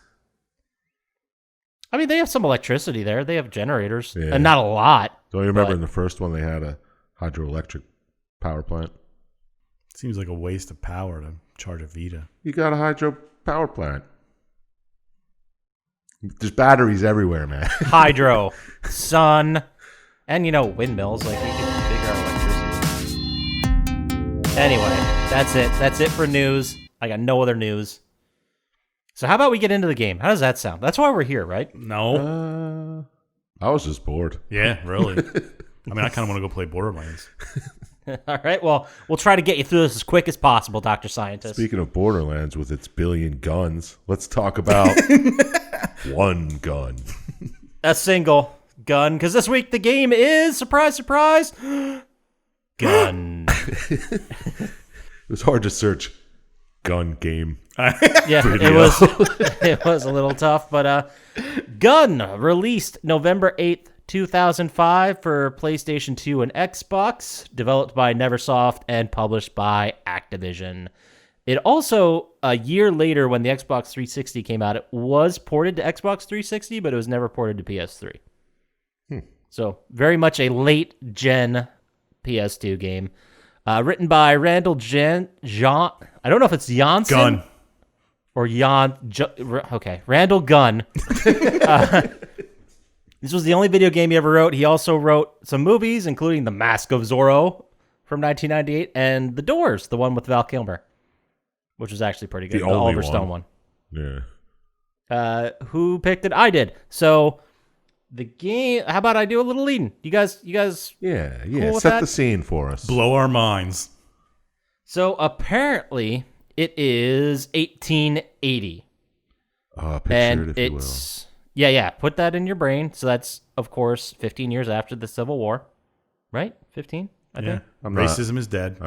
Speaker 3: I mean, they have some electricity there. They have generators, and not a lot.
Speaker 4: Don't you remember in the first one they had a hydroelectric power plant?
Speaker 1: Seems like a waste of power to charge a Vita.
Speaker 4: You got a hydro power plant. There's batteries everywhere, man.
Speaker 3: Hydro, sun, and, windmills. Like, you can figure out electricity. Anyway, that's it. That's it for news. I got no other news. So how about we get into the game? How does that sound? That's why we're here, right?
Speaker 1: No.
Speaker 4: I was just bored.
Speaker 1: Yeah, really. I mean, I kind of want to go play Borderlands.
Speaker 3: All right, well, we'll try to get you through this as quick as possible, Dr. Syintist.
Speaker 4: Speaking of Borderlands with its billion guns, let's talk about one gun.
Speaker 3: A single gun, because this week the game is, surprise, surprise, gun.
Speaker 4: It was hard to search gun game.
Speaker 3: Yeah, it was a little tough, but Gun released November 8th, 2005 for PlayStation 2 and Xbox, developed by Neversoft and published by Activision. It also, a year later when the Xbox 360 came out, it was ported to Xbox 360, but it was never ported to PS3. So very much a late-gen PS2 game. Written by Randall Jean. I don't know if it's Janssen.
Speaker 1: Gun.
Speaker 3: Or Randall Gunn. This was the only video game he ever wrote. He also wrote some movies, including The Mask of Zorro from 1998 and The Doors, the one with Val Kilmer, which was actually pretty good. The Oliver Stone one.
Speaker 4: Yeah.
Speaker 3: Who picked it? I did. So the game. How about I do a little leading? You guys.
Speaker 4: Yeah.
Speaker 3: Cool with
Speaker 4: Set
Speaker 3: that?
Speaker 4: the scene for us.
Speaker 1: Blow our minds.
Speaker 3: So apparently it is 1880.
Speaker 4: Picture
Speaker 3: And
Speaker 4: it, if
Speaker 3: it's yeah. Put that in your brain. So that's, of course, 15 years after the Civil War, right? 15, I think.
Speaker 1: Racism is dead.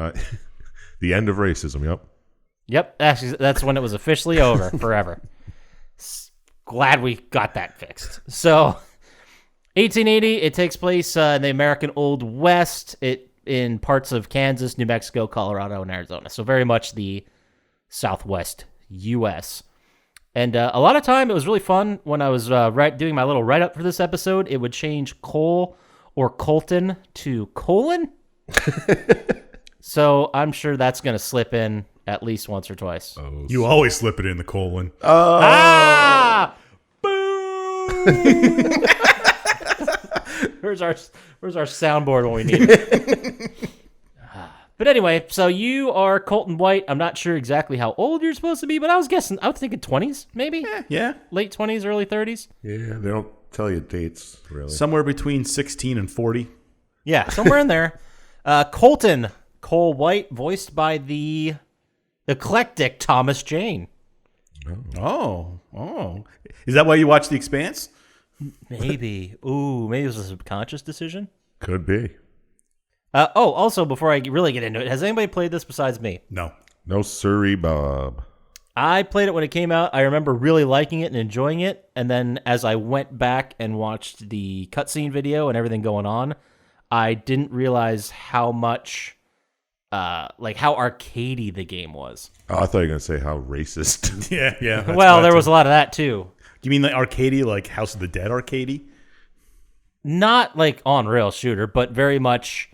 Speaker 4: The end of racism. Yep.
Speaker 3: Yep. Actually, that's when it was officially over forever. Glad we got that fixed. So 1880. It takes place in the American Old West. In parts of Kansas, New Mexico, Colorado, and Arizona. So very much the Southwest U.S. And a lot of time, it was really fun when I was doing my little write-up for this episode. It would change Cole or Colton to colon. So I'm sure that's going to slip in at least once or twice.
Speaker 4: Oh,
Speaker 1: You always slip it in the colon.
Speaker 3: Ah! Boom! Where's our soundboard when we need it? But anyway, so you are Colton White. I'm not sure exactly how old you're supposed to be, but I was thinking 20s, maybe?
Speaker 1: Yeah.
Speaker 3: Late 20s, early 30s?
Speaker 4: Yeah, they don't tell you dates, really.
Speaker 1: Somewhere between 16 and 40.
Speaker 3: Yeah, somewhere in there. Colton Cole White, voiced by the eclectic Thomas Jane.
Speaker 1: Oh. Is that why you watch The Expanse?
Speaker 3: Maybe. Ooh, maybe it was a subconscious decision?
Speaker 4: Could be.
Speaker 3: Also, before I really get into it, has anybody played this besides me?
Speaker 1: No.
Speaker 4: No siree, Bob.
Speaker 3: I played it when it came out. I remember really liking it and enjoying it. And then as I went back and watched the cutscene video and everything going on, I didn't realize how much, how arcady the game was.
Speaker 4: Oh, I thought you were going to say how racist.
Speaker 1: Yeah. that's
Speaker 3: Well,
Speaker 1: what I
Speaker 3: there
Speaker 1: took.
Speaker 3: was a lot of that too.
Speaker 1: Do you mean like arcady, like House of the Dead arcady?
Speaker 3: Not like on rail shooter, but very much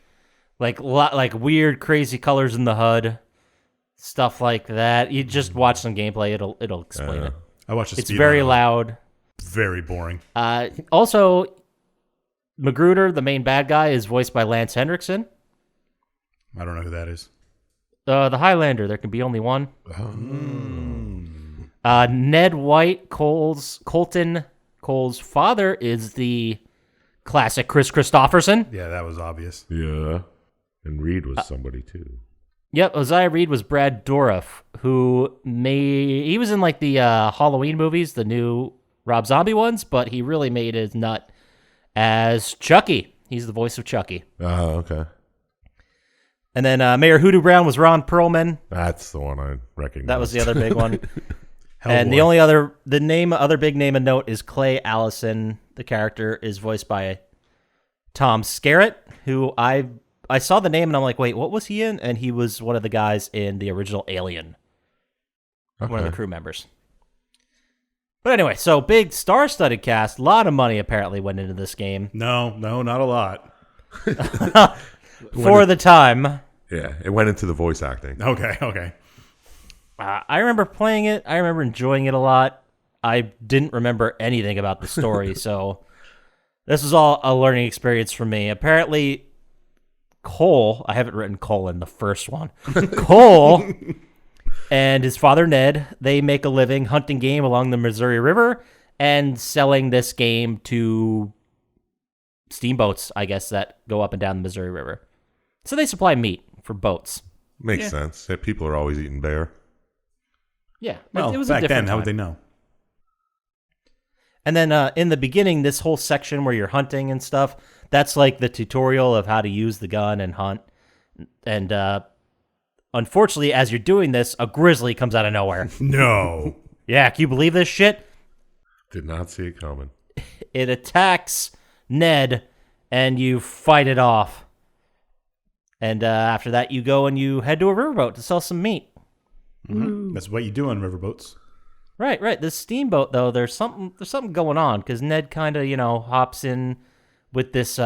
Speaker 3: like weird, crazy colors in the HUD, stuff like that. You just watch some gameplay; it'll explain it.
Speaker 1: I watched
Speaker 3: It's very loud.
Speaker 1: Very boring.
Speaker 3: Also, Magruder, the main bad guy, is voiced by Lance Hendrickson.
Speaker 1: I don't know who that is.
Speaker 3: The Highlander. There can be only one. Ned White, Colton Cole's father, is the classic Chris Christopherson.
Speaker 1: Yeah, that was obvious.
Speaker 4: Yeah. And Reed was somebody, too.
Speaker 3: Yep, Uzziah Reed was Brad Dourif, he was in like the Halloween movies, the new Rob Zombie ones, but he really made his nut as Chucky. He's the voice of Chucky.
Speaker 4: Oh, okay.
Speaker 3: And then Mayor Hoodoo Brown was Ron Perlman.
Speaker 4: That's the one I recognize.
Speaker 3: That was the other big one.
Speaker 1: Hellboy.
Speaker 3: And the only other big name of note is Clay Allison. The character is voiced by Tom Skerritt, who I saw the name and I'm like, wait, what was he in? And he was one of the guys in the original Alien.
Speaker 4: Okay.
Speaker 3: One of the crew members. But anyway, so big star-studded cast. A lot of money apparently went into this game.
Speaker 1: No, not a lot.
Speaker 3: For the time.
Speaker 4: Yeah, it went into the voice acting.
Speaker 1: Okay.
Speaker 3: I remember playing it. I remember enjoying it a lot. I didn't remember anything about the story, so this was all a learning experience for me. Apparently, Cole, I haven't written Cole in the first one. Cole and his father Ned, they make a living hunting game along the Missouri River and selling this game to steamboats, I guess, that go up and down the Missouri River. So they supply meat for boats.
Speaker 4: Makes sense. Yeah, people are always eating bear.
Speaker 3: Yeah,
Speaker 1: Well,
Speaker 3: it was
Speaker 1: back
Speaker 3: a different
Speaker 1: then, how would
Speaker 3: time.
Speaker 1: they know?
Speaker 3: And then in the beginning, this whole section where you're hunting and stuff, that's like the tutorial of how to use the gun and hunt. And unfortunately, as you're doing this, a grizzly comes out of nowhere.
Speaker 1: No.
Speaker 3: Yeah, can you believe this shit?
Speaker 4: Did not see it coming.
Speaker 3: It attacks Ned, and you fight it off. And after that, you go and you head to a riverboat to sell some meat.
Speaker 1: Mm-hmm. That's what you do on riverboats.
Speaker 3: Right. This steamboat, though, there's something going on because Ned kind of, hops in with this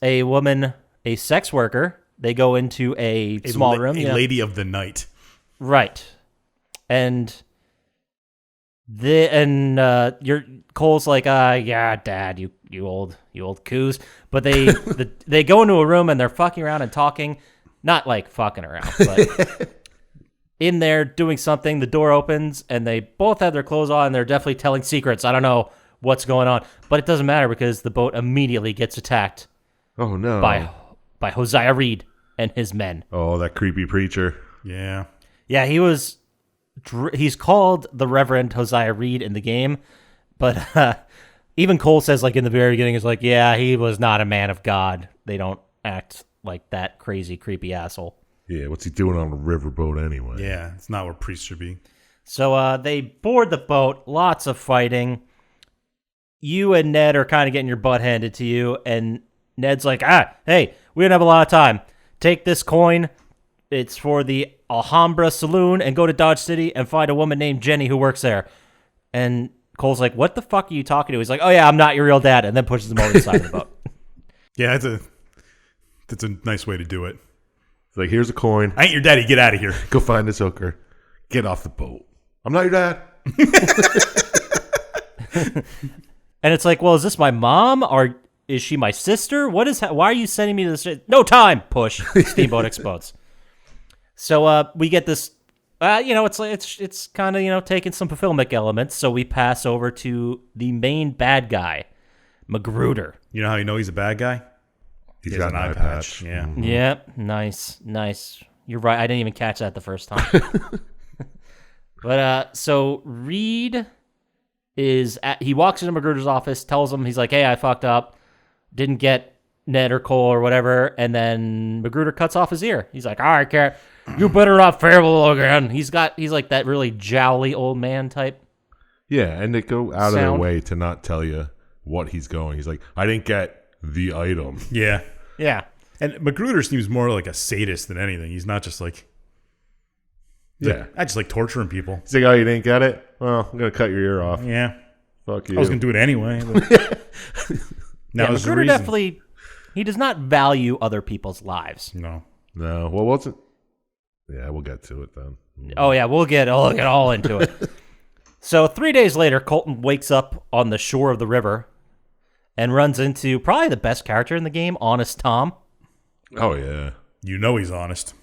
Speaker 3: woman, a sex worker. They go into a small room.
Speaker 1: A lady of the night.
Speaker 3: Right. And your Cole's like, yeah, Dad, you old coos. But they go into a room and they're fucking around and talking, not like fucking around, but in there doing something. The door opens and they both have their clothes on and they're definitely telling secrets. I don't know what's going on, but it doesn't matter because the boat immediately gets attacked.
Speaker 4: Oh, no.
Speaker 3: By Hosea Reed and his men.
Speaker 4: Oh, that creepy preacher.
Speaker 1: Yeah.
Speaker 3: Yeah, he's called the Reverend Hosea Reed in the game, but even Cole says, like, in the very beginning, is like, yeah, he was not a man of God. They don't act like that crazy, creepy asshole.
Speaker 4: Yeah, what's he doing on a riverboat anyway?
Speaker 1: Yeah, it's not where priests should be.
Speaker 3: So they board the boat, lots of fighting. you and Ned are kind of getting your butt handed to you, and Ned's like, hey, we don't have a lot of time. Take this coin. It's for the Alhambra Saloon, and go to Dodge City and find a woman named Jenny who works there. And Cole's like, what the fuck are you talking to? He's like, oh yeah, I'm not your real dad, and then pushes him over the side of the boat.
Speaker 1: Yeah, that's a nice way to do it.
Speaker 4: It's like, here's a coin.
Speaker 1: I ain't your daddy. Get out of here.
Speaker 4: Go find this hooker. Get off the boat. I'm not your dad.
Speaker 3: And it's like, well, is this my mom or is she my sister? Why are you sending me to this? No time. Push. Steamboat explodes. So we get this. It's kind of taking some filmic elements. So we pass over to the main bad guy, Magruder.
Speaker 1: You know how you know he's a bad guy?
Speaker 4: He's got an eye patch.
Speaker 1: Yeah.
Speaker 4: Mm-hmm.
Speaker 3: Yep. Nice. You're right. I didn't even catch that the first time. But so Reed he walks into Magruder's office, tells him, he's like, hey, I fucked up, didn't get Ned or Cole or whatever, and then Magruder cuts off his ear. He's like, all right, Cat, you better not farewell again. He's like that really jowly old man type.
Speaker 4: Yeah, and they go out of their way to not tell you what he's going. He's like, I didn't get the item.
Speaker 1: Yeah.
Speaker 3: Yeah.
Speaker 1: And Magruder seems more like a sadist than anything. He's not just like, I just like torturing people.
Speaker 4: He's like, oh, you didn't get it? Well, I'm going to cut your ear off.
Speaker 1: Yeah.
Speaker 4: Fuck you.
Speaker 1: I was going to do it anyway. But
Speaker 3: Magruder definitely, he does not value other people's lives.
Speaker 1: No.
Speaker 4: No. Well, wasn't... Yeah, we'll get to it then.
Speaker 3: Oh, yeah, we'll get all into it. So 3 days later, Colton wakes up on the shore of the river and runs into probably the best character in the game, Honest Tom.
Speaker 4: Oh, yeah.
Speaker 1: You know he's honest.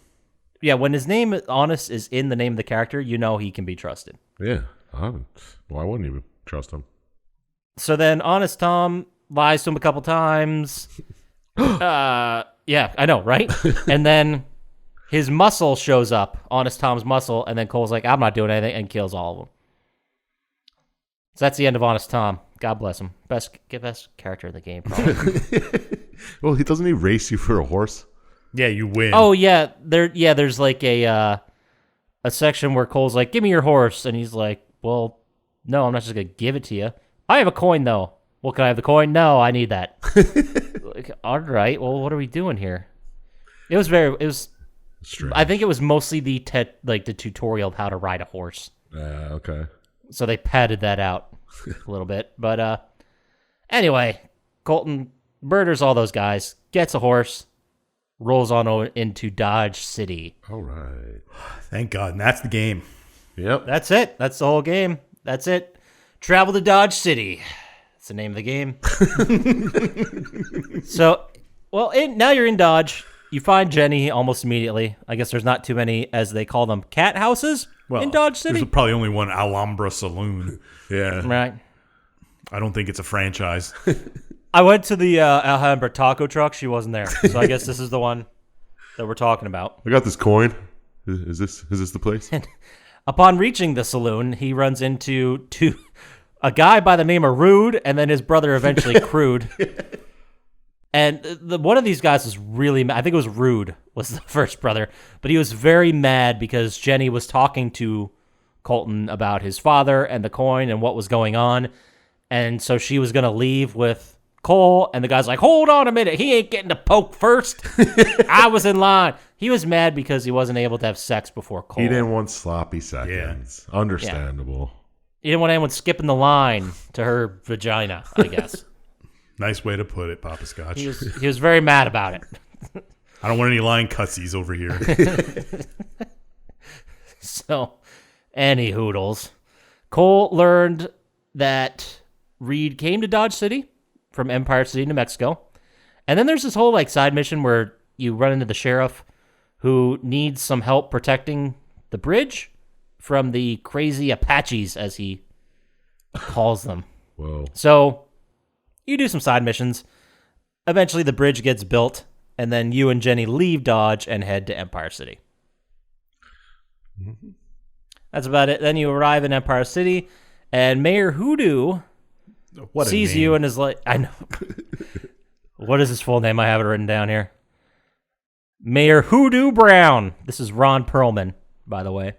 Speaker 3: Yeah, when his name, Honest, is in the name of the character, you know he can be trusted.
Speaker 4: Yeah. Why wouldn't you trust him?
Speaker 3: So then Honest Tom lies to him a couple times. Yeah, I know, right? And then his muscle shows up, Honest Tom's muscle, and then Cole's like, I'm not doing anything, and kills all of them. So that's the end of Honest Tom. God bless him. Best character in the game, probably.
Speaker 4: Well, doesn't he race you for a horse?
Speaker 1: Yeah, you win.
Speaker 3: Oh, yeah. There's like a section where Cole's like, give me your horse. And he's like, well, no, I'm not just going to give it to you. I have a coin, though. Well, can I have the coin? No, I need that. Like, all right. Well, what are we doing here? It was
Speaker 4: strange.
Speaker 3: I think it was mostly the tutorial of how to ride a horse.
Speaker 4: Okay.
Speaker 3: So they padded that out a little bit. But anyway, Colton murders all those guys, gets a horse, rolls on into Dodge City.
Speaker 4: All right.
Speaker 1: Thank God. And that's the game.
Speaker 4: Yep.
Speaker 3: That's it. That's the whole game. That's it. Travel to Dodge City. That's the name of the game. So, now you're in Dodge. You find Jenny almost immediately. I guess there's not too many, as they call them, cat houses in Dodge City.
Speaker 1: There's probably only one Alhambra Saloon.
Speaker 4: Yeah.
Speaker 3: Right.
Speaker 1: I don't think it's a franchise.
Speaker 3: I went to the Alhambra taco truck. She wasn't there. So I guess this is the one that we're talking about.
Speaker 4: I got this coin. Is this the place?
Speaker 3: Upon reaching the saloon, he runs into a guy by the name of Rude, and then his brother eventually Crude. And one of these guys was really mad. I think it was Rude was the first brother, but he was very mad because Jenny was talking to Colton about his father and the coin and what was going on. And so she was going to leave with Cole, and the guy's like, hold on a minute. He ain't getting to poke first. I was in line. He was mad because he wasn't able to have sex before Cole.
Speaker 4: He didn't want sloppy seconds. Yeah. Understandable.
Speaker 3: He didn't want anyone skipping the line to her vagina, I guess.
Speaker 1: Nice way to put it, Poppascotch.
Speaker 3: He was very mad about it.
Speaker 1: I don't want any lying cutsies over here.
Speaker 3: So, any hoodles. Cole learned that Reed came to Dodge City from Empire City, New Mexico. And then there's this whole side mission where you run into the sheriff who needs some help protecting the bridge from the crazy Apaches, as he calls them.
Speaker 4: Whoa.
Speaker 3: So you do some side missions. Eventually the bridge gets built, and then you and Jenny leave Dodge and head to Empire City. Mm-hmm. That's about it. Then you arrive in Empire City, and Mayor Hoodoo sees you and is like, I know. What is his full name? I have it written down here. Mayor Hoodoo Brown. This is Ron Perlman, by the way.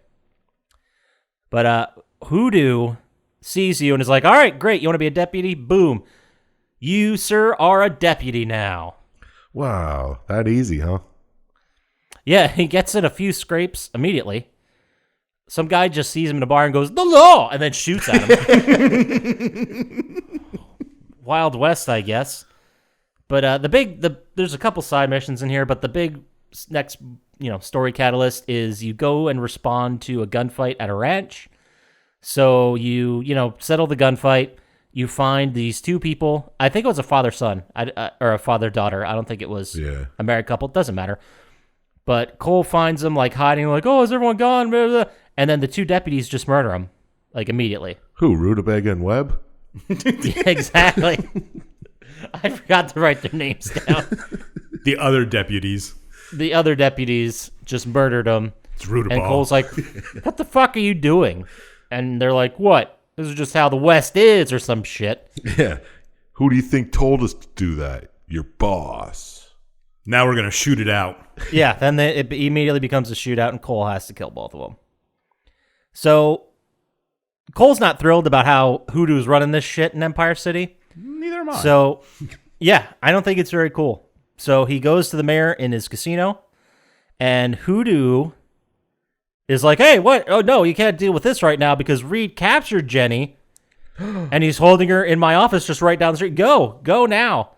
Speaker 3: But Hoodoo sees you and is like, all right, great. You want to be a deputy? Boom. You, sir, are a deputy now.
Speaker 4: Wow, that easy, huh?
Speaker 3: Yeah, he gets in a few scrapes immediately. Some guy just sees him in a bar and goes, the law, and then shoots at him. Wild West, I guess. But there's a couple side missions in here, but the big next, story catalyst is you go and respond to a gunfight at a ranch. So you settle the gunfight. You find these two people. I think it was a father-son or a father-daughter. I don't think it was a married couple. It doesn't matter. But Cole finds them like hiding, like, oh, is everyone gone? Blah, blah, blah. And then the two deputies just murder him, like immediately.
Speaker 4: Who, Rutabaga and Webb?
Speaker 3: Yeah, exactly. I forgot to write their names down.
Speaker 1: The other deputies.
Speaker 3: The other deputies just murdered him.
Speaker 1: It's Rutabaga.
Speaker 3: And Cole's like, what the fuck are you doing? And they're like, what? This is just how the West is or some shit.
Speaker 4: Yeah. Who do you think told us to do that? Your boss.
Speaker 1: Now we're going to shoot it out.
Speaker 3: Yeah, then it immediately becomes a shootout and Cole has to kill both of them. So Cole's not thrilled about how Hoodoo's running this shit in Empire City.
Speaker 1: Neither am I.
Speaker 3: So, yeah, I don't think it's very cool. So he goes to the mayor in his casino, and Hoodoo is like, hey, what? Oh, no, you can't deal with this right now because Reed captured Jenny, and he's holding her in my office just right down the street. Go now.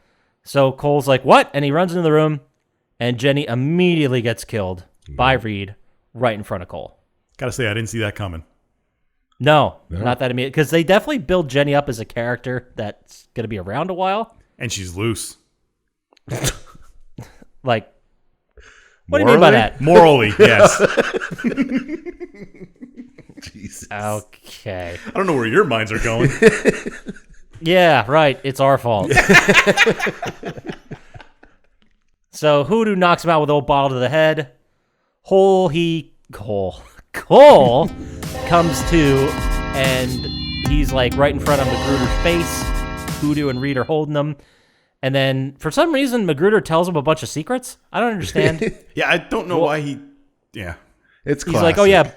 Speaker 3: So Cole's like, what? And he runs into the room, and Jenny immediately gets killed by Reed right in front of Cole.
Speaker 1: Gotta say, I didn't see that coming.
Speaker 3: No, not that immediate. Because they definitely build Jenny up as a character that's going to be around a while.
Speaker 1: And she's loose.
Speaker 3: Like, what do you mean by that?
Speaker 1: Morally, yes.
Speaker 4: Jesus.
Speaker 3: Okay.
Speaker 1: I don't know where your minds are going.
Speaker 3: Yeah, right. It's our fault. So Hoodoo knocks him out with an old bottle to the head. Cole comes to, and he's like right in front of Magruder's face. Hoodoo and Reed are holding him. And then for some reason, Magruder tells him a bunch of secrets. I don't understand.
Speaker 1: Yeah, I don't know why he... Yeah.
Speaker 4: It's
Speaker 3: He's
Speaker 4: classic.
Speaker 3: like, oh yeah,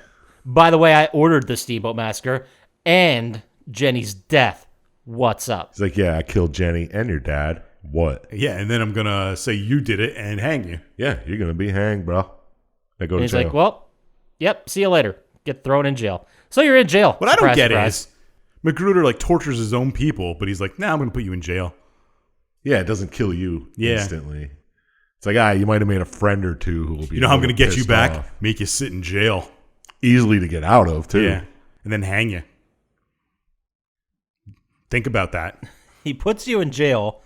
Speaker 3: by the way, I ordered the Steamboat Massacre and Jenny's death. What's up?
Speaker 4: He's like, yeah, I killed Jenny and your dad. What?
Speaker 1: Yeah, and then I'm going to say you did it and hang you.
Speaker 4: Yeah, you're going to be hanged, bro. I go
Speaker 3: And
Speaker 4: to
Speaker 3: he's
Speaker 4: jail.
Speaker 3: like, well, yep, see you later. Get thrown in jail. So you're in jail.
Speaker 1: What I don't
Speaker 3: Surprise,
Speaker 1: get
Speaker 3: surprise.
Speaker 1: is Magruder like tortures his own people, but he's like, nah, I'm going to put you in jail.
Speaker 4: yeah, it doesn't kill you
Speaker 1: Yeah.
Speaker 4: instantly. It's like, you might have made a friend or two who will be
Speaker 1: You know how I'm going to get you
Speaker 4: pissed
Speaker 1: back?
Speaker 4: off.
Speaker 1: Make you sit in jail.
Speaker 4: Easily to get out of, too.
Speaker 1: Yeah. And then hang you. Think about that.
Speaker 3: He puts you in jail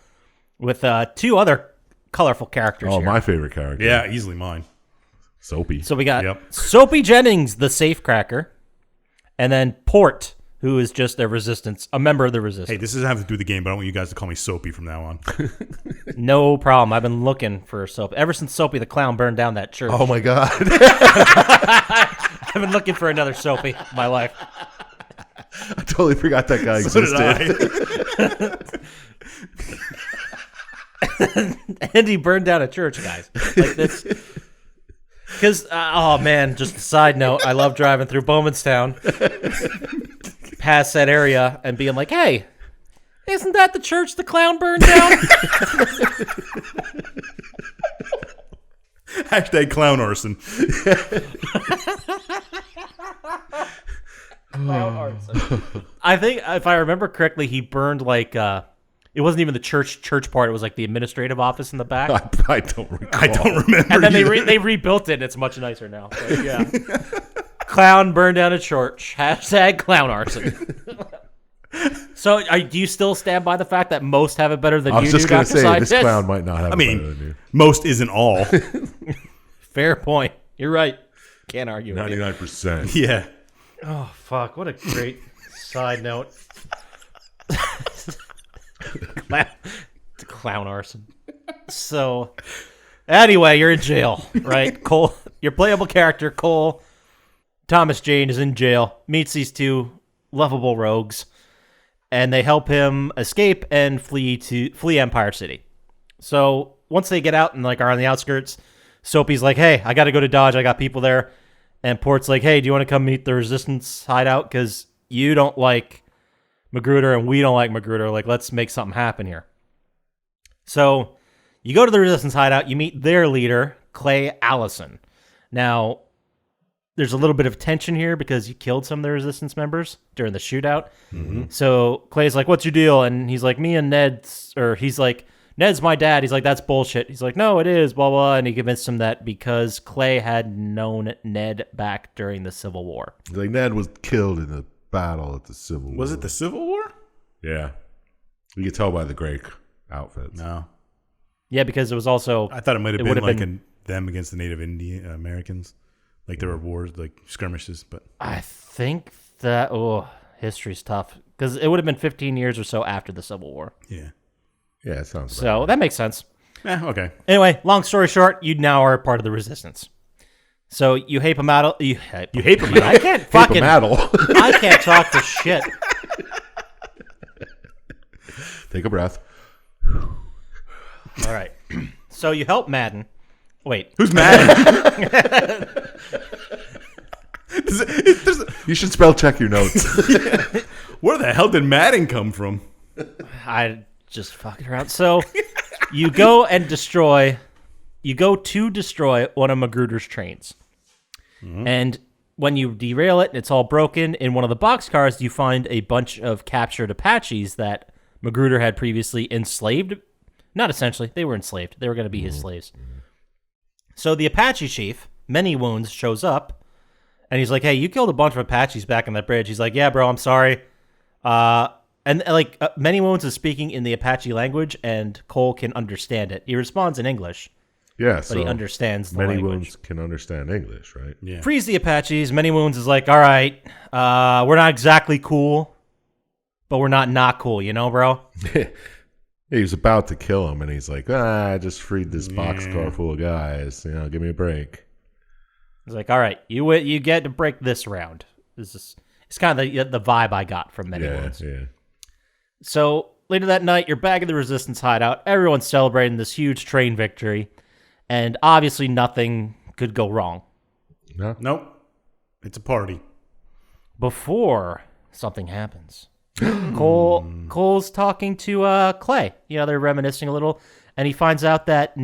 Speaker 3: with two other colorful characters
Speaker 4: Oh,
Speaker 3: here.
Speaker 4: my favorite character.
Speaker 1: Yeah, easily mine.
Speaker 4: Soapy.
Speaker 3: So we got
Speaker 1: Yep.
Speaker 3: Soapy Jennings, the safecracker, and then Port, who is just a member of the resistance.
Speaker 1: Hey, this doesn't have to do with the game, but I want you guys to call me Soapy from now on.
Speaker 3: No problem. I've been looking for Soapy. Ever since Soapy the Clown burned down that church,
Speaker 4: Oh, my God.
Speaker 3: I've been looking for another Soapy in my life.
Speaker 4: I totally forgot that guy
Speaker 1: So
Speaker 4: existed.
Speaker 1: did I.
Speaker 3: And he burned down a church, guys. Like this. Because, oh man, just a side note, I love driving through Bowmanstown, past that area, and being like, hey, isn't that the church the clown burned down?
Speaker 1: Hashtag clown arson.
Speaker 3: I think, if I remember correctly, he burned like, it wasn't even the church part, it was like the administrative office in the back.
Speaker 4: I don't recall.
Speaker 1: I don't remember.
Speaker 3: And then
Speaker 1: either.
Speaker 3: they rebuilt it, and it's much nicer now. But yeah. Clown burned down a church. Hashtag clown arson. So, do you still stand by the fact that most have it better than
Speaker 4: I
Speaker 3: you
Speaker 4: was
Speaker 3: do?
Speaker 4: just going to
Speaker 3: Dr.
Speaker 4: say, this
Speaker 3: Scientist?
Speaker 4: clown might not have
Speaker 1: I
Speaker 4: it
Speaker 1: mean,
Speaker 4: better than you.
Speaker 1: most isn't all.
Speaker 3: Fair point. You're right. Can't argue with you.
Speaker 4: 99%.
Speaker 1: Yeah.
Speaker 3: Oh, fuck. What a great side note. Clown arson. So, anyway, you're in jail, right? Cole, your playable character, Cole Thomas Jane, is in jail, meets these two lovable rogues, and they help him escape and flee Empire City. So, once they get out and like are on the outskirts, Soapy's like, hey, I got to go to Dodge. I got people there. And Port's like, hey, do you want to come meet the Resistance hideout? Because you don't like Magruder, and we don't like Magruder. Like, let's make something happen here. So you go to the Resistance hideout. You meet their leader, Clay Allison. Now, there's a little bit of tension here because you killed some of the Resistance members during the shootout. Mm-hmm. So Clay's like, what's your deal? And he's like, Ned's my dad. He's like, that's bullshit. He's like, no, it is, blah, blah. And he convinced him that because Clay had known Ned back during the Civil War.
Speaker 4: Like, Ned was killed in the battle at the Civil War.
Speaker 1: Was it the Civil War?
Speaker 4: Yeah. You could tell by the gray outfits.
Speaker 1: No.
Speaker 3: Yeah, because it was also...
Speaker 1: I thought it might have been like them against the Native Indian Americans. Like there were wars, like skirmishes, but...
Speaker 3: I think that... Oh, history's tough. Because it would have been 15 years or so after the Civil War.
Speaker 1: Yeah.
Speaker 4: Yeah, it sounds
Speaker 3: So that makes sense.
Speaker 1: Okay.
Speaker 3: Anyway, long story short, you now are part of the Resistance. So you hate him out. You hate him out. I can't fucking... I can't talk to shit.
Speaker 4: Take a breath.
Speaker 3: All right. So you help Madden. Wait.
Speaker 1: Who's Madden?
Speaker 4: You should spell check your notes.
Speaker 1: Where the hell did Madden come from?
Speaker 3: I just fucking around. So you go and destroy... You go to destroy one of Magruder's trains. Mm-hmm. And when you derail it and it's all broken, in one of the boxcars, you find a bunch of captured Apaches that Magruder had previously enslaved. Not essentially. They were enslaved. They were going to be his slaves. So the Apache chief, Many Wounds, shows up. And he's like, hey, you killed a bunch of Apaches back on that bridge. He's like, yeah, bro, I'm sorry. Many Wounds is speaking in the Apache language, and Cole can understand it. He responds in English.
Speaker 4: Yeah,
Speaker 3: but he understands the language.
Speaker 4: Many Wounds can understand English, right?
Speaker 1: Yeah.
Speaker 3: Frees the Apaches. Many Wounds is like, all right, we're not exactly cool, but we're not cool, you know, bro?
Speaker 4: He was about to kill him, and he's like, I just freed this boxcar full of guys. You know, give me a break.
Speaker 3: He's like, all right, you get to break this round. It's kind of the vibe I got from Many Wounds.
Speaker 4: Yeah.
Speaker 3: So later that night, you're back at the Resistance hideout. Everyone's celebrating this huge train victory. And obviously nothing could go wrong.
Speaker 4: No.
Speaker 1: Nope. It's a party.
Speaker 3: Before something happens. Cole's talking to Clay. You know, they're reminiscing a little. And he finds out that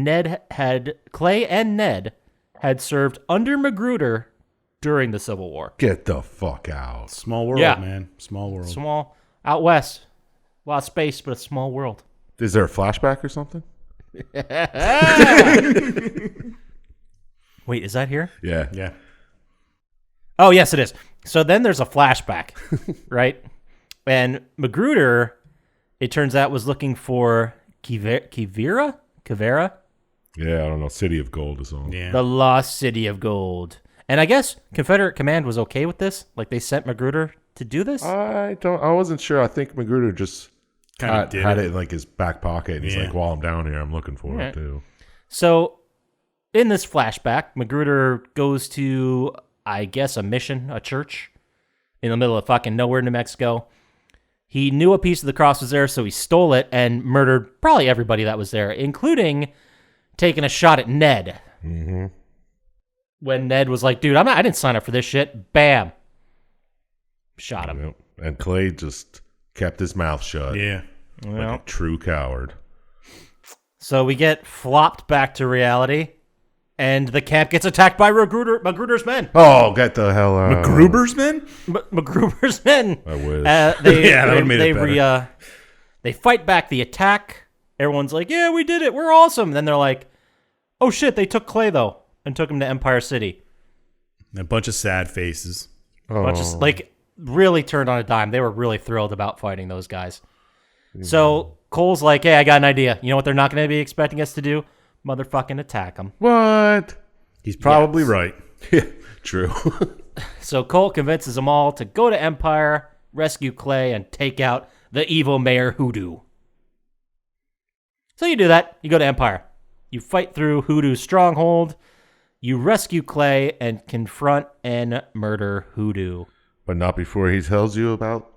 Speaker 3: Clay and Ned had served under Magruder during the Civil War.
Speaker 4: Get the fuck out.
Speaker 1: Small world, man. Small world.
Speaker 3: Small. Out west. A lot of space, but a small world.
Speaker 4: Is there a flashback or something?
Speaker 3: Wait, is that here?
Speaker 4: Yeah.
Speaker 1: Yeah.
Speaker 3: Oh, yes, it is. So then there's a flashback, right? And Magruder, it turns out, was looking for Kivera?
Speaker 4: Yeah, I don't know. City of Gold is on.
Speaker 1: Yeah.
Speaker 3: The Lost City of Gold. And I guess Confederate Command was okay with this? Like, they sent Magruder to do this?
Speaker 4: I wasn't sure. I think Magruder just had it in like his back pocket, and he's like, while I'm down here, I'm looking for it too.
Speaker 3: So in this flashback, Magruder goes to, I guess, a mission, a church in the middle of fucking nowhere, New Mexico. He knew a piece of the cross was there, so he stole it and murdered probably everybody that was there, including taking a shot at Ned.
Speaker 4: Mm-hmm.
Speaker 3: When Ned was like, dude, I didn't sign up for this shit. Bam. Shot him.
Speaker 4: Yep. And Clay just kept his mouth shut.
Speaker 1: Yeah.
Speaker 4: Like a true coward.
Speaker 3: So we get flopped back to reality, and the camp gets attacked by Magruder's men.
Speaker 4: Oh, get the hell out.
Speaker 1: MacGruber's men?
Speaker 3: Magruber's men.
Speaker 4: I wish.
Speaker 1: That would have made it better.
Speaker 3: They fight back the attack. Everyone's like, yeah, we did it. We're awesome. Then they're like, oh, shit, they took Clay, though, and took him to Empire City.
Speaker 1: A bunch of sad faces.
Speaker 3: Really turned on a dime. They were really thrilled about fighting those guys. So Cole's like, hey, I got an idea. You know what they're not going to be expecting us to do? Motherfucking attack them.
Speaker 4: What?
Speaker 1: He's probably right.
Speaker 4: Yeah, true.
Speaker 3: So Cole convinces them all to go to Empire, rescue Clay, and take out the evil Mayor Hoodoo. So you do that. You go to Empire. You fight through Hoodoo's stronghold. You rescue Clay and confront and murder Hoodoo.
Speaker 4: But not before he tells you about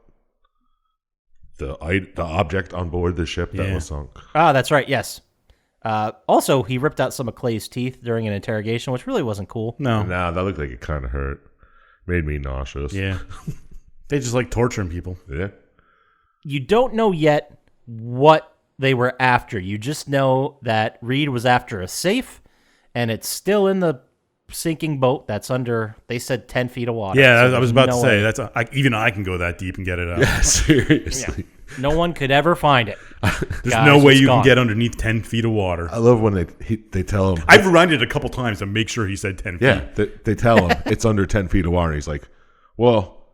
Speaker 4: the object on board the ship that was sunk.
Speaker 3: Ah, that's right. Yes. Also, he ripped out some of Clay's teeth during an interrogation, which really wasn't cool.
Speaker 4: No, that looked like it kind of hurt. Made me nauseous.
Speaker 1: Yeah. They just like torturing people.
Speaker 4: Yeah.
Speaker 3: you don't know yet what they were after. You just know that Reed was after a safe, and it's still in the sinking boat that's under, they said 10 feet of water.
Speaker 1: Yeah,
Speaker 3: So
Speaker 1: I was about to
Speaker 3: no
Speaker 1: say,
Speaker 3: way.
Speaker 1: even I can go that deep and get it out.
Speaker 4: Yeah, seriously.
Speaker 3: No one could ever find it.
Speaker 1: There's
Speaker 3: Guys,
Speaker 1: no way
Speaker 3: it's
Speaker 1: you
Speaker 3: gone.
Speaker 1: can get underneath 10 feet of water.
Speaker 4: I love when they tell him.
Speaker 1: I've rewinded a couple times to make sure he said 10 feet.
Speaker 4: Yeah, they tell him it's under 10 feet of water. He's like, well,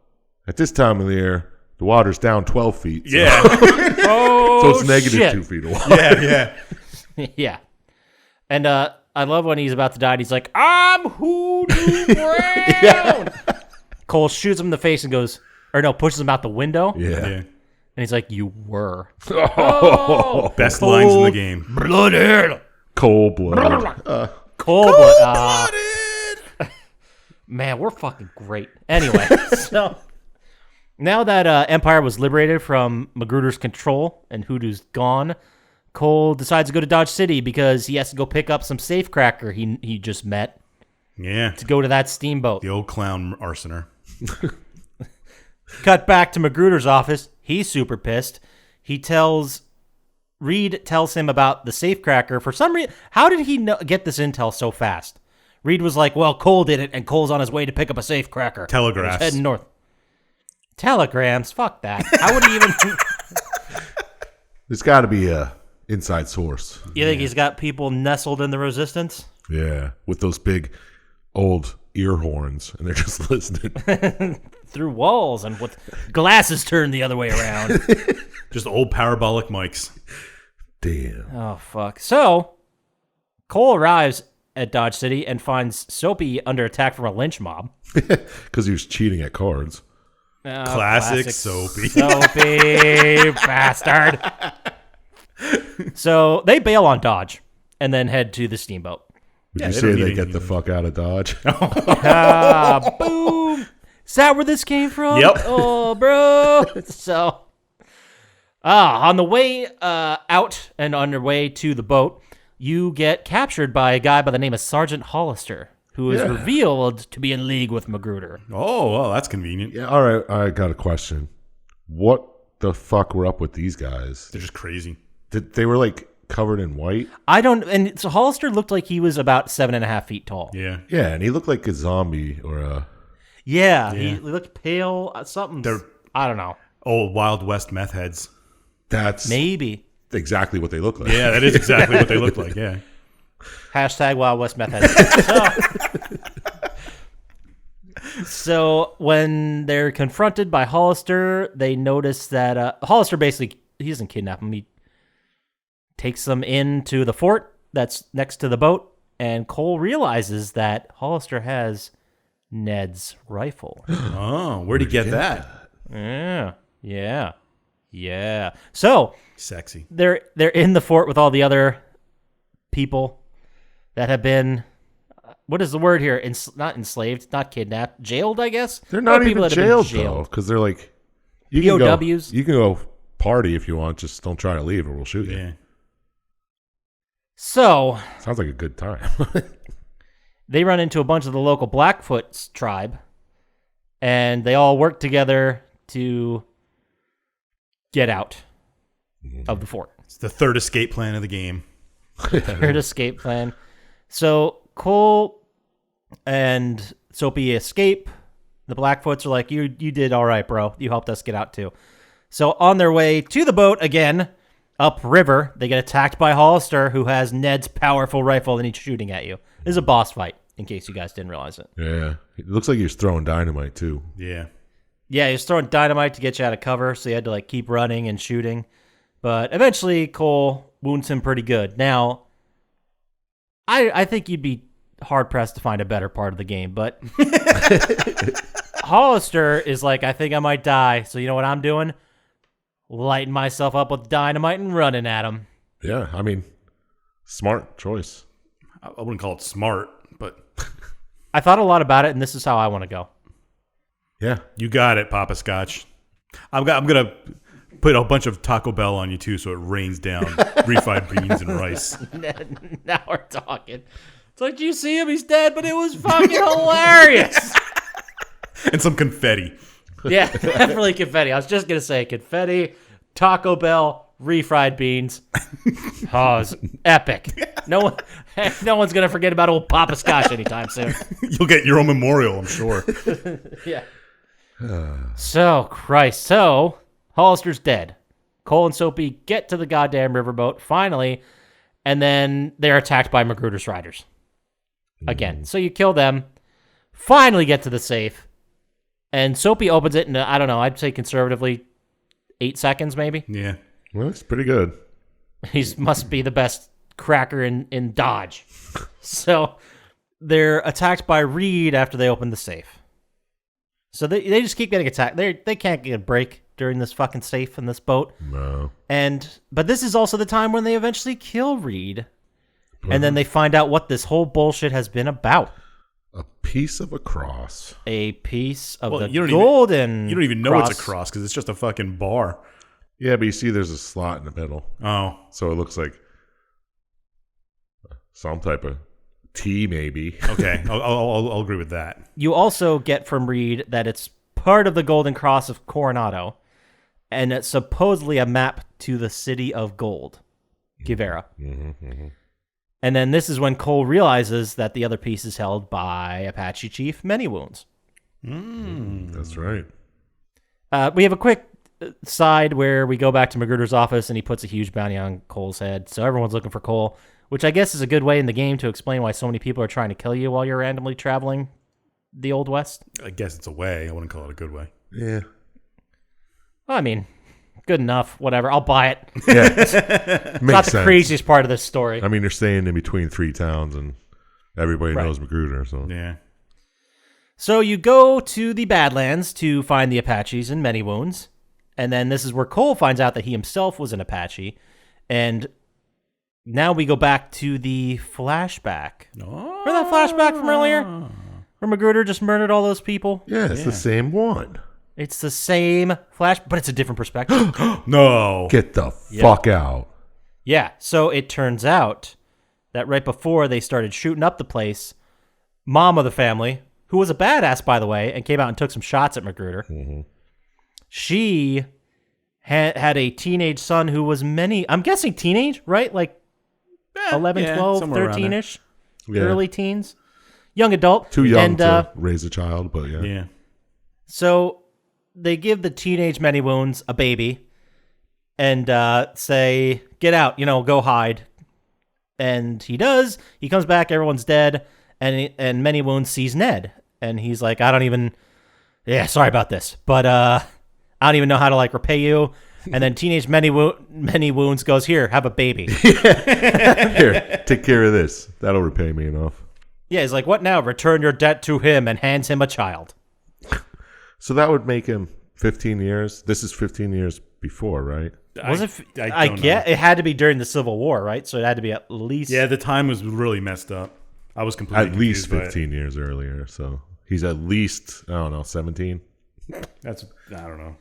Speaker 4: at this time of the year, the water's down 12 feet. So,
Speaker 1: Yeah.
Speaker 4: so it's negative
Speaker 3: shit.
Speaker 4: 2 feet of water.
Speaker 1: yeah.
Speaker 3: Yeah. And I love when he's about to die and he's like, I'm Hoodoo Brown. Cole shoots him in the face and goes, or no, pushes him out the window.
Speaker 4: Yeah.
Speaker 1: Yeah.
Speaker 3: And he's like, you were.
Speaker 1: Best lines in the game.
Speaker 3: Blooded.
Speaker 4: Cold blood.
Speaker 3: Cold blood. Man, we're fucking great. Anyway, so now that Empire was liberated from Magruder's control and Hoodoo's gone, Cole decides to go to Dodge City because he has to go pick up some safecracker he just met
Speaker 1: Yeah.
Speaker 3: to go to that steamboat.
Speaker 1: The old clown arsoner.
Speaker 3: Cut back to Magruder's office. He's super pissed. Reed tells him about the safecracker. For some reason, how did he get this intel so fast? Reed was like, well, Cole did it, and Cole's on his way to pick up a safecracker.
Speaker 1: Telegraphs.
Speaker 3: He's heading north. Telegrams? Fuck that. How would he even...
Speaker 4: There's got to be a inside source.
Speaker 3: You think he's got people nestled in the resistance?
Speaker 4: Yeah, with those big old ear horns, and they're just listening.
Speaker 3: Through walls and with glasses turned the other way around.
Speaker 1: Just old parabolic mics.
Speaker 4: Damn.
Speaker 3: Oh, fuck. So, Cole arrives at Dodge City and finds Soapy under attack from a lynch mob.
Speaker 4: Because he was cheating at cards.
Speaker 3: Oh,
Speaker 1: Classic Soapy.
Speaker 3: Soapy, bastard. So, they bail on Dodge and then head to the steamboat.
Speaker 4: Would
Speaker 1: Yeah,
Speaker 4: you
Speaker 1: they
Speaker 4: say
Speaker 1: don't
Speaker 4: they
Speaker 1: need
Speaker 4: get
Speaker 1: any
Speaker 4: the
Speaker 1: of
Speaker 4: fuck out of Dodge?
Speaker 3: Boom. Is that where this came from?
Speaker 1: Yep.
Speaker 3: Oh, bro. So, on the way out and on your way to the boat, you get captured by a guy by the name of Sergeant Hollister, who is revealed to be in league with Magruder.
Speaker 1: Oh, well, that's convenient.
Speaker 4: Yeah, all right. I got a question. What the fuck were up with these guys?
Speaker 1: They're just crazy.
Speaker 4: They were like covered in white?
Speaker 3: And so Hollister looked like he was about 7.5 feet tall.
Speaker 1: Yeah.
Speaker 4: Yeah, and he looked like a zombie or a...
Speaker 3: Yeah, he looked pale. Something. I don't know.
Speaker 1: Old Wild West meth heads.
Speaker 4: That's
Speaker 3: Maybe.
Speaker 4: exactly what they look like.
Speaker 1: Yeah, that is exactly what they look like. Yeah.
Speaker 3: Hashtag Wild West Meth So when they're confronted by Hollister, they notice that Hollister basically, he doesn't kidnap them. He takes them into the fort that's next to the boat, and Cole realizes that Hollister has Ned's rifle.
Speaker 1: Oh, where'd he get that?
Speaker 3: Yeah. So
Speaker 1: Sexy.
Speaker 3: they're in the fort with all the other people that have been, what is the word here? Not enslaved, not kidnapped, jailed, I guess.
Speaker 4: They're not
Speaker 3: Or
Speaker 4: even
Speaker 3: that have been
Speaker 4: jailed, though, because they're like... You can
Speaker 3: POWs.
Speaker 4: you can go party if you want, just don't try to leave or we'll shoot you.
Speaker 1: Yeah.
Speaker 3: So
Speaker 4: Sounds like a good time.
Speaker 3: they run into a bunch of the local Blackfoot's tribe, and they all work together to get out of the fort.
Speaker 1: It's the third escape plan of the game.
Speaker 3: Third escape plan. So Cole and Soapy escape. The Blackfoots are like, you did all right, bro. You helped us get out too. So on their way to the boat again, upriver, they get attacked by Hollister, who has Ned's powerful rifle and he's shooting at you. This is a boss fight, in case you guys didn't realize it.
Speaker 4: Yeah. It looks like he was throwing dynamite, too.
Speaker 1: Yeah.
Speaker 3: Yeah, he was throwing dynamite to get you out of cover, so you had to like keep running and shooting. But eventually Cole wounds him pretty good. Now, I think you'd be hard-pressed to find a better part of the game, but Hollister is like, I think I might die, so you know what I'm doing? Lighting myself up with dynamite and running at him.
Speaker 4: Yeah, I mean, smart choice.
Speaker 1: I wouldn't call it smart, but
Speaker 3: I thought a lot about it, and this is how I want to go.
Speaker 4: Yeah.
Speaker 1: you got it, Poppascotch. I'm going to put a bunch of Taco Bell on you, too, so it rains down refried beans and rice.
Speaker 3: Now we're talking. It's like, do you see him? He's dead, but it was fucking hilarious.
Speaker 1: And some confetti.
Speaker 3: Yeah, definitely confetti. I was just going to say confetti, Taco Bell, refried beans. Oh, it's epic. No one's gonna forget about old Poppascotch anytime soon.
Speaker 1: You'll get your own memorial, I'm sure.
Speaker 3: Yeah. So Hollister's dead. Cole and Soapy get to the goddamn riverboat finally, and then they're attacked by Magruder's riders again. So you kill them, finally get to the safe, and Soapy opens it in, I don't know, I'd say conservatively 8 seconds maybe.
Speaker 1: Yeah.
Speaker 4: Well, that's pretty good.
Speaker 3: He must be the best cracker in Dodge. So they're attacked by Reed after they open the safe. So they just keep getting attacked. They can't get a break during this fucking safe in this boat.
Speaker 4: No.
Speaker 3: But this is also the time when they eventually kill Reed. And then they find out what this whole bullshit has been about.
Speaker 4: A piece of a cross.
Speaker 3: A piece of the
Speaker 1: you
Speaker 3: golden
Speaker 1: you don't even know
Speaker 3: cross.
Speaker 1: it's a cross because it's just a fucking bar.
Speaker 4: Yeah, but you see there's a slot in the middle.
Speaker 1: Oh.
Speaker 4: So it looks like some type of T, maybe.
Speaker 1: Okay. I'll agree with that.
Speaker 3: You also get from Reed that it's part of the Golden Cross of Coronado, and it's supposedly a map to the city of gold, Guevara. And then this is when Cole realizes that the other piece is held by Apache Chief Many Wounds.
Speaker 4: That's right.
Speaker 3: We have a quick side where we go back to Magruder's office, and he puts a huge bounty on Cole's head. So everyone's looking for Cole, which I guess is a good way in the game to explain why so many people are trying to kill you while you're randomly traveling the Old West.
Speaker 1: I guess it's a way. I wouldn't call it a good way.
Speaker 4: Yeah.
Speaker 3: I mean, good enough. Whatever. I'll buy it.
Speaker 4: Yeah.
Speaker 3: It's not the craziest part of this story.
Speaker 4: I mean, they're staying in between 3 towns, and everybody knows Magruder. So
Speaker 1: Yeah.
Speaker 3: So you go to the Badlands to find the Apaches and Many Wounds. And then this is where Cole finds out that he himself was an Apache. And now we go back to the flashback. Remember that flashback from earlier? Where Magruder just murdered all those people?
Speaker 4: yeah, it's the same one.
Speaker 3: It's the same flash, but it's a different perspective.
Speaker 1: No.
Speaker 4: Get the fuck out.
Speaker 3: Yeah, so it turns out that right before they started shooting up the place, mom of the family, who was a badass, by the way, and came out and took some shots at Magruder, she had a teenage son who was I'm guessing teenage, right? Like 11, 12,
Speaker 1: somewhere around
Speaker 3: 13-ish,
Speaker 4: Yeah.
Speaker 3: early teens, young adult.
Speaker 4: Too young
Speaker 3: and,
Speaker 4: to raise a child, but yeah.
Speaker 1: Yeah.
Speaker 3: So they give the teenage Many Wounds a baby and say, get out, go hide. And he does. He comes back, everyone's dead, and Many Wounds sees Ned. And he's like, sorry about this, but I don't even know how to, repay you. And then teenage Many Wounds goes, here, have a baby.
Speaker 4: Here, take care of this. That'll repay me enough.
Speaker 3: Yeah, he's like, what now? Return your debt to him, and hands him a child.
Speaker 4: So that would make him 15 years. This is 15 years before, right?
Speaker 3: I get it had to be during the Civil War, right? So it had to be at least.
Speaker 1: Yeah, the time was really messed up. I was completely
Speaker 4: At least
Speaker 1: confused by it.
Speaker 4: 15 years earlier. So he's at least, 17.
Speaker 1: That's, I don't know.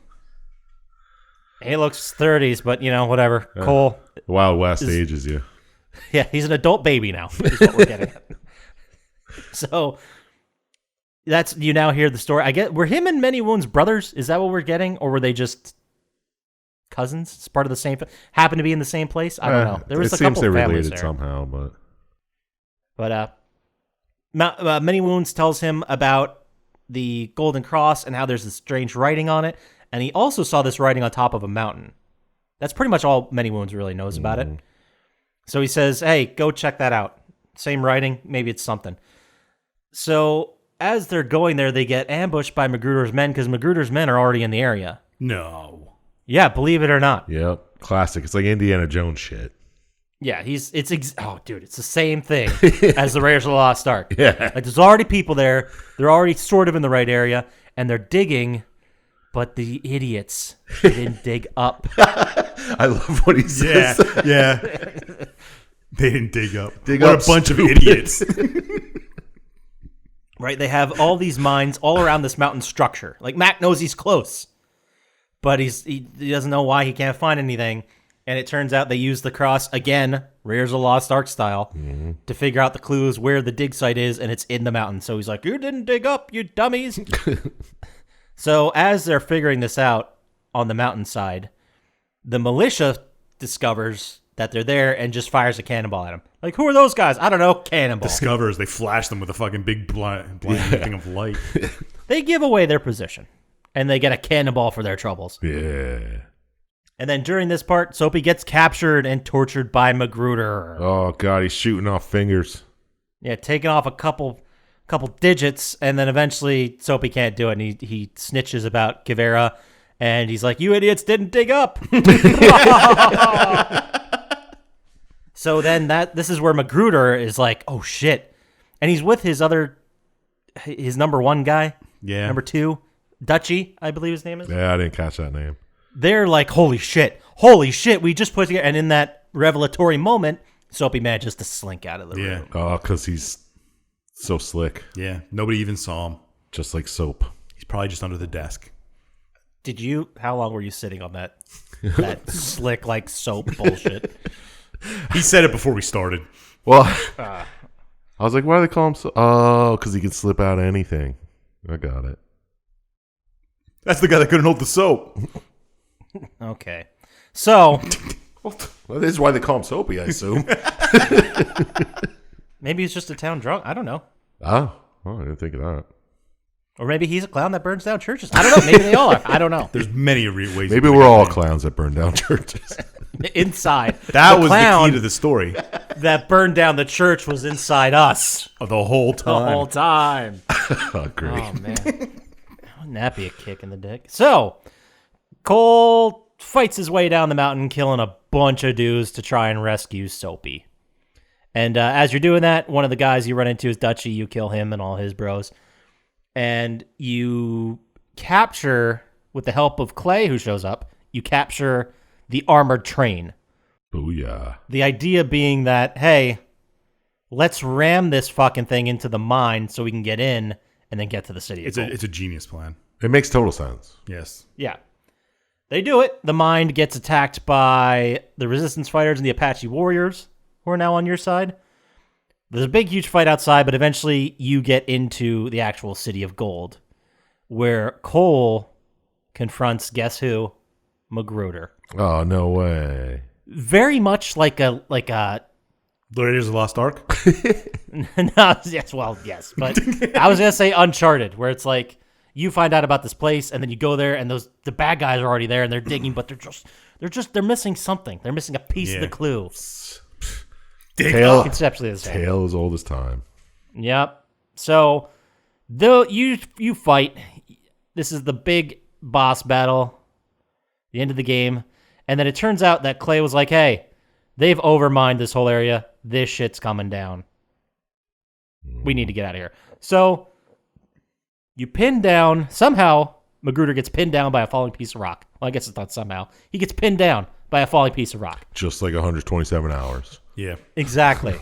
Speaker 3: He looks 30s, but, whatever. Cole.
Speaker 4: Wild West ages you.
Speaker 3: Yeah, he's an adult baby now, is what we're getting at. So you now hear the story. Were him and Many Wounds brothers? Is that what we're getting? Or were they just cousins? It's part of the same, happen to be in the same place? I don't know. There was a couple
Speaker 4: they're
Speaker 3: families
Speaker 4: related
Speaker 3: there.
Speaker 4: somehow, but
Speaker 3: Many Wounds tells him about the Golden Cross and how there's this strange writing on it. And he also saw this writing on top of a mountain. That's pretty much all Many Wounds really knows about it. So he says, hey, go check that out. Same writing, maybe it's something. So as they're going there, they get ambushed by Magruder's men because Magruder's men are already in the area.
Speaker 1: No.
Speaker 3: Yeah, believe it or not.
Speaker 4: yep. Classic. It's like Indiana Jones shit.
Speaker 3: Yeah, it's the same thing as the Raiders of the Lost Ark.
Speaker 4: Yeah.
Speaker 3: Like there's already people there. They're already sort of in the right area, and they're digging. But the idiots didn't dig up.
Speaker 4: I love what he says.
Speaker 1: Yeah. They didn't dig up.
Speaker 4: Dig
Speaker 1: what
Speaker 4: up,
Speaker 1: a bunch
Speaker 4: stupid.
Speaker 1: of idiots.
Speaker 3: Right? They have all these mines all around this mountain structure. Like Mac knows he's close, but he doesn't know why he can't find anything. And it turns out they use the cross again, Raiders of the Lost Ark style, to figure out the clues where the dig site is, and it's in the mountain. So he's like, "You didn't dig up, you dummies." So as they're figuring this out on the mountainside, The militia discovers that they're there and just fires a cannonball at him. Like, who are those guys? I don't know. Cannonball.
Speaker 1: Discovers, they flash them with a fucking big blind thing of light.
Speaker 3: They give away their position, and they get a cannonball for their troubles.
Speaker 4: Yeah.
Speaker 3: And then during this part, Soapy gets captured and tortured by Magruder.
Speaker 4: Oh, God, he's shooting off fingers.
Speaker 3: Yeah, taking off a couple digits, and then eventually Soapy can't do it, and he snitches about Kivera, and he's like, "You idiots didn't dig up." So then this is where Magruder is like, "Oh shit," and he's with his number one guy, number two, Dutchy, I believe his name is.
Speaker 4: Yeah, I didn't catch that name.
Speaker 3: They're like, holy shit, we just put together, and in that revelatory moment, Soapy manages to slink out of the room.
Speaker 4: Oh, because he's so slick.
Speaker 1: Yeah, nobody even saw him.
Speaker 4: Just like soap.
Speaker 1: He's probably just under the desk.
Speaker 3: How long were you sitting on that slick like soap bullshit?
Speaker 1: He said it before we started.
Speaker 4: Well, I was like, why do they call him so? Oh, because he can slip out of anything. I got it.
Speaker 1: That's the guy that couldn't hold the soap.
Speaker 3: Okay. So.
Speaker 4: Well, this is why they call him Soapy, I assume.
Speaker 3: Maybe he's just a town drunk. I don't know.
Speaker 4: Oh, I didn't think of that.
Speaker 3: Or maybe he's a clown that burns down churches. I don't know. Maybe they all are. I don't know.
Speaker 1: There's many ways.
Speaker 4: Maybe we're all clowns that burn down churches.
Speaker 3: Inside.
Speaker 1: That was the key to the story.
Speaker 3: That burned down the church was inside us.
Speaker 1: The whole time.
Speaker 3: The whole time.
Speaker 4: Oh, great.
Speaker 3: Oh, man. Wouldn't that be a kick in the dick? So, Cole fights his way down the mountain, killing a bunch of dudes to try and rescue Soapy. And as you're doing that, one of the guys you run into is Dutchy. You kill him and all his bros. And you capture, with the help of Clay, who shows up, you capture the armored train.
Speaker 4: Booyah.
Speaker 3: The idea being that, hey, let's ram this fucking thing into the mine so we can get in and then get to the city.
Speaker 1: It's a genius plan.
Speaker 4: It makes total sense.
Speaker 1: Yes.
Speaker 3: Yeah. They do it. The mine gets attacked by the resistance fighters and the Apache warriors, who are now on your side. There's a big, huge fight outside, but eventually you get into the actual city of gold, where Cole confronts, guess who? Magruder.
Speaker 4: Oh, no way.
Speaker 3: Very much like a
Speaker 1: Raiders of the Lost Ark?
Speaker 3: No, yes, well, yes, but I was gonna say Uncharted, where it's like you find out about this place and then you go there and the bad guys are already there and they're digging, but they're missing something. They're missing a piece of the clue. Conceptually the same.
Speaker 4: Tale as old as time.
Speaker 3: Yep. So though you fight, this is the big boss battle, the end of the game, and then it turns out that Clay was like, "Hey, they've overmined this whole area. This shit's coming down. We need to get out of here." So you pin down, somehow Magruder gets pinned down by a falling piece of rock. Well, I guess it's not somehow. He gets pinned down by a falling piece of rock.
Speaker 4: Just like 127 hours.
Speaker 1: Yeah.
Speaker 3: Exactly.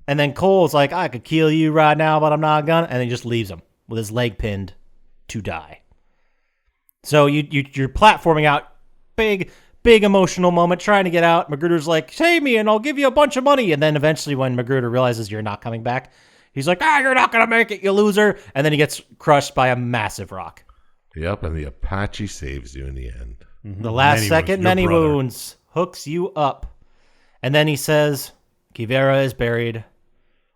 Speaker 3: And then Cole's like, "I could kill you right now, but I'm not gonna," and then he just leaves him with his leg pinned to die. So you're platforming out, big emotional moment, trying to get out. Magruder's like, "Save me and I'll give you a bunch of money." And then eventually when Magruder realizes you're not coming back, he's like, "You're not going to make it, you loser." And then he gets crushed by a massive rock.
Speaker 4: Yep, and the Apache saves you in the end.
Speaker 3: Mm-hmm. The last second, many wounds, hooks you up. And then he says, "Kivera is buried.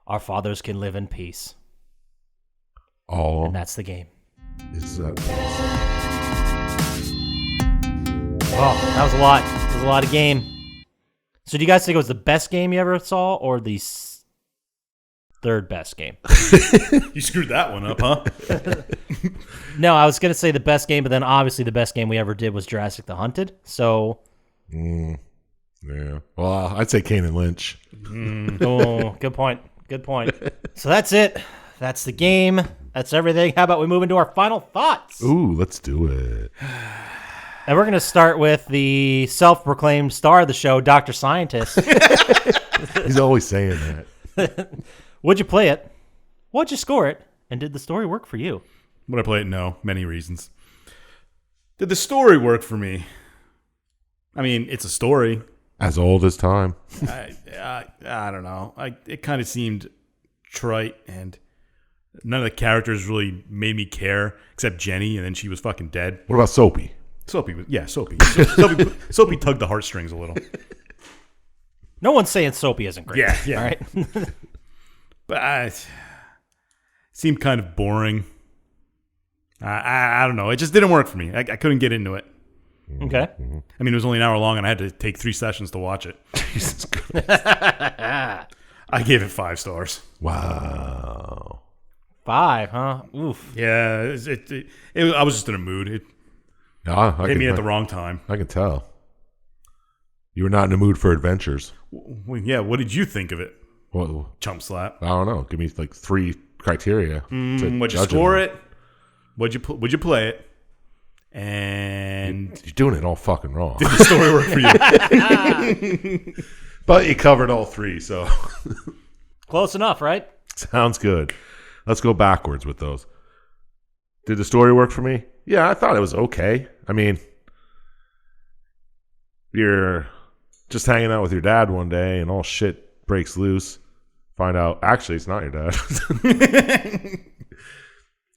Speaker 3: Our fathers can live in peace."
Speaker 4: All
Speaker 3: and that's the game.
Speaker 4: Is that...
Speaker 3: Oh, that was a lot. It was a lot of game. So do you guys think it was the best game you ever saw or the third best game?
Speaker 1: You screwed that one up, huh?
Speaker 3: No, I was going to say the best game, but then obviously the best game we ever did was Jurassic the Hunted. So...
Speaker 4: yeah. Well, I'd say Kane and Lynch.
Speaker 3: Oh, good point. Good point. So that's it. That's the game. That's everything. How about we move into our final thoughts?
Speaker 4: Ooh, let's do it.
Speaker 3: And we're going to start with the self-proclaimed star of the show, Dr. Syintist.
Speaker 4: He's always saying that.
Speaker 3: Would you play it? Would you score it? And did the story work for you?
Speaker 1: Would I play it? No. Many reasons. Did the story work for me? I mean, it's a story.
Speaker 4: As old as time.
Speaker 1: I don't know. It kind of seemed trite, and none of the characters really made me care, except Jenny, and then she was fucking dead.
Speaker 4: What about Soapy?
Speaker 1: Soapy Soapy tugged the heartstrings a little.
Speaker 3: No one's saying Soapy isn't great.
Speaker 1: Yeah.
Speaker 3: All right.
Speaker 1: But it seemed kind of boring. I don't know. It just didn't work for me. I couldn't get into it.
Speaker 3: Okay.
Speaker 1: I mean, it was only an hour long, and I had to take 3 sessions to watch it. Jesus Christ. I gave it 5 stars.
Speaker 4: Wow.
Speaker 3: 5, huh? Oof.
Speaker 1: Yeah, I was just in a mood. It hit me at the wrong time.
Speaker 4: I can tell. You were not in the mood for adventures.
Speaker 1: Well, yeah, what did you think of it?
Speaker 4: Well,
Speaker 1: Chump Slap.
Speaker 4: I don't know. Give me like 3 criteria.
Speaker 1: What'd you score it? Would you play it? And
Speaker 4: you're doing it all fucking wrong.
Speaker 1: did the story work for you?
Speaker 4: But you covered all 3, so
Speaker 3: Close enough, right?
Speaker 4: sounds good. Let's go backwards with those. Did the story work for me? Yeah, I thought it was okay. I mean, you're just hanging out with your dad one day and all shit breaks loose. Find out, actually, it's not your dad.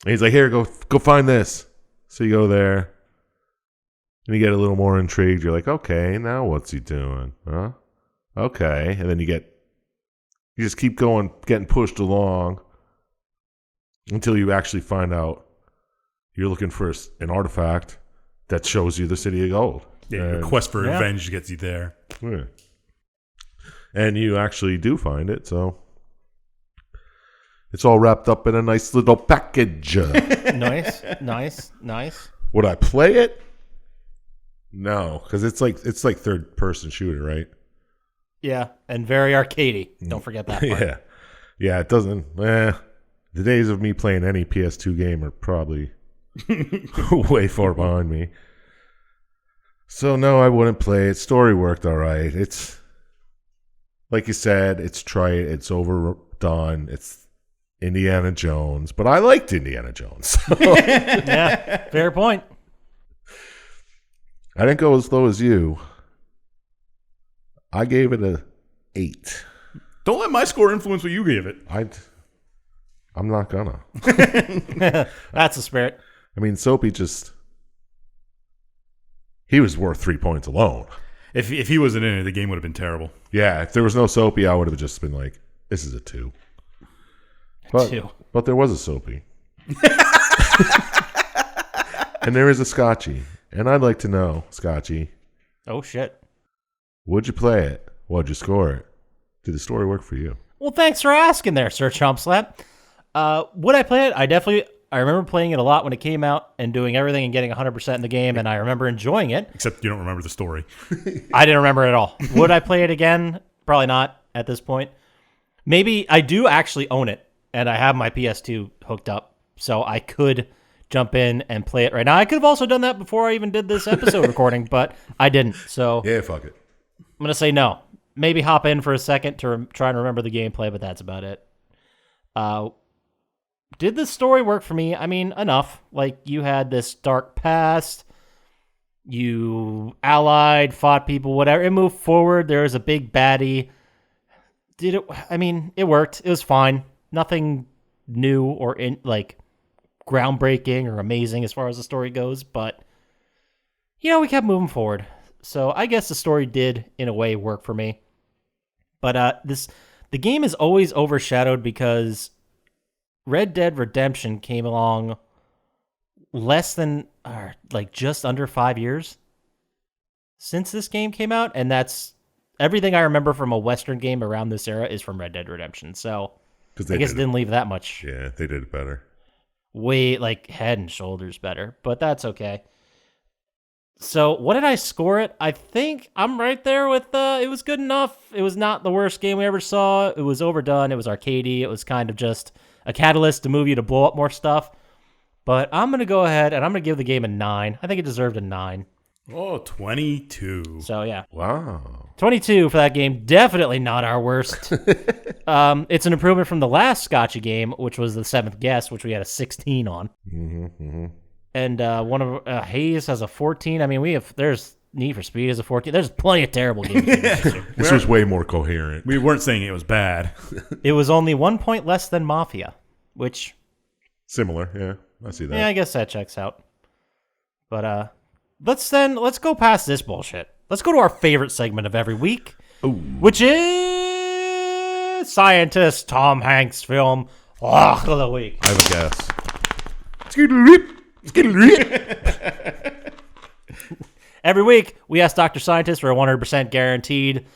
Speaker 4: And he's like, here, go find this. So you go there and you get a little more intrigued. You're like, okay, now what's he doing? Huh? Okay. And then you just keep going, getting pushed along until you actually find out you're looking for an artifact that shows you the city of gold.
Speaker 1: Yeah, your quest for revenge gets you there.
Speaker 4: Yeah. And you actually do find it, so it's all wrapped up in a nice little package.
Speaker 3: Nice.
Speaker 4: Would I play it? No, because it's like third person shooter, right?
Speaker 3: Yeah, and very arcadey. Don't forget that part.
Speaker 4: Yeah. It doesn't. The days of me playing any PS2 game are probably way far behind me. So no, I wouldn't play it. Story worked all right. It's like you said, it's trite, it's overdone, it's Indiana Jones, but I liked Indiana Jones. So.
Speaker 3: Yeah, fair point.
Speaker 4: I didn't go as low as you. I gave it a 8.
Speaker 1: Don't let my score influence what you gave it.
Speaker 4: I'm not gonna.
Speaker 3: That's the spirit.
Speaker 4: I mean, Soapy he was worth 3 points alone.
Speaker 1: If he wasn't in it, the game would have been terrible.
Speaker 4: Yeah, if there was no Soapy, I would have just been like, this is a 2. But there was a Soapy. And there is a Scotchy. And I'd like to know, Scotchy.
Speaker 3: Oh, shit.
Speaker 4: Would you play it? What'd you score it? Did the story work for you?
Speaker 3: Well, thanks for asking there, Sir Chump Slap. Would I play it? I remember playing it a lot when it came out and doing everything and getting 100% in the game, and I remember enjoying it.
Speaker 1: Except you don't remember the story.
Speaker 3: I didn't remember it at all. Would I play it again? Probably not at this point. Maybe I do actually own it, and I have my PS2 hooked up, so I could jump in and play it right now. I could have also done that before I even did this episode recording, but I didn't. So
Speaker 4: Yeah, fuck it.
Speaker 3: I'm going to say no. Maybe hop in for a second to try and remember the gameplay, but that's about it. Did the story work for me? I mean, enough. Like, you had this dark past. You allied, fought people, whatever. It moved forward. There was a big baddie. It worked. It was fine. Nothing new or groundbreaking or amazing as far as the story goes, but we kept moving forward. So I guess the story did, in a way, work for me. But the game is always overshadowed because Red Dead Redemption came along just under 5 years since this game came out, and that's everything I remember from a Western game around this era is from Red Dead Redemption. So I guess it didn't leave that much.
Speaker 4: Yeah, they did it better.
Speaker 3: Way head and shoulders better, but that's okay. So what did I score it? I think I'm right there with it was good enough. It was not the worst game we ever saw. It was overdone. It was arcadey. It was kind of just a catalyst to move you to blow up more stuff. But I'm going to go ahead and I'm going to give the game a 9. I think it deserved a 9.
Speaker 1: Oh, 22.
Speaker 3: So yeah.
Speaker 4: Wow.
Speaker 3: 22 for that game. Definitely not our worst. It's an improvement from the last Scotchy game, which was the 7th Guest, which we had a 16 on. And one of Hayes has a 14. I mean, there's Need for Speed as a 14. There's plenty of terrible games.
Speaker 4: This was way more coherent.
Speaker 1: We weren't saying it was bad.
Speaker 3: It was only 1 point less than Mafia, which
Speaker 4: Similar, yeah. I see that.
Speaker 3: yeah, I guess that checks out. But let's go past this bullshit. Let's go to our favorite segment of every week, which is Syintist Tom Hanks film Lock of the Week.
Speaker 4: I have a guess.
Speaker 3: Every week, we ask Dr. Syintist for a 100% guaranteed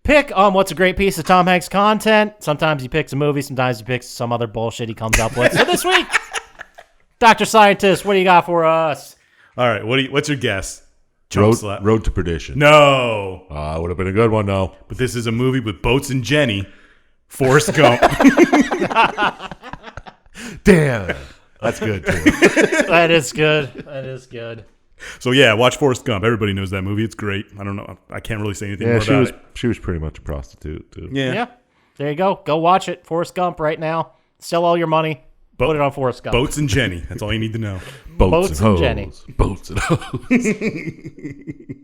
Speaker 3: pick on what's a great piece of Tom Hanks content. Sometimes he picks a movie, sometimes he picks some other bullshit he comes up with. So this week, Dr. Syintist, what do you got for us?
Speaker 1: All right, what's your guess? Chump Slap.
Speaker 4: Road to Perdition.
Speaker 1: No.
Speaker 4: Would have been a good one, though.
Speaker 1: But this is a movie with Boats and Jenny. Forrest Gump.
Speaker 4: Damn. That's good, too.
Speaker 3: That is good.
Speaker 1: So yeah, watch Forrest Gump. Everybody knows that movie. It's great. I don't know. I can't really say anything more about it.
Speaker 4: She was pretty much a prostitute, too.
Speaker 3: Yeah. There you go. Go watch it. Forrest Gump right now. Sell all your money. Put it on Forrest Gump.
Speaker 1: Boats and Jenny. That's all you need to know.
Speaker 3: Boats and Jenny.
Speaker 4: Boats and hoes.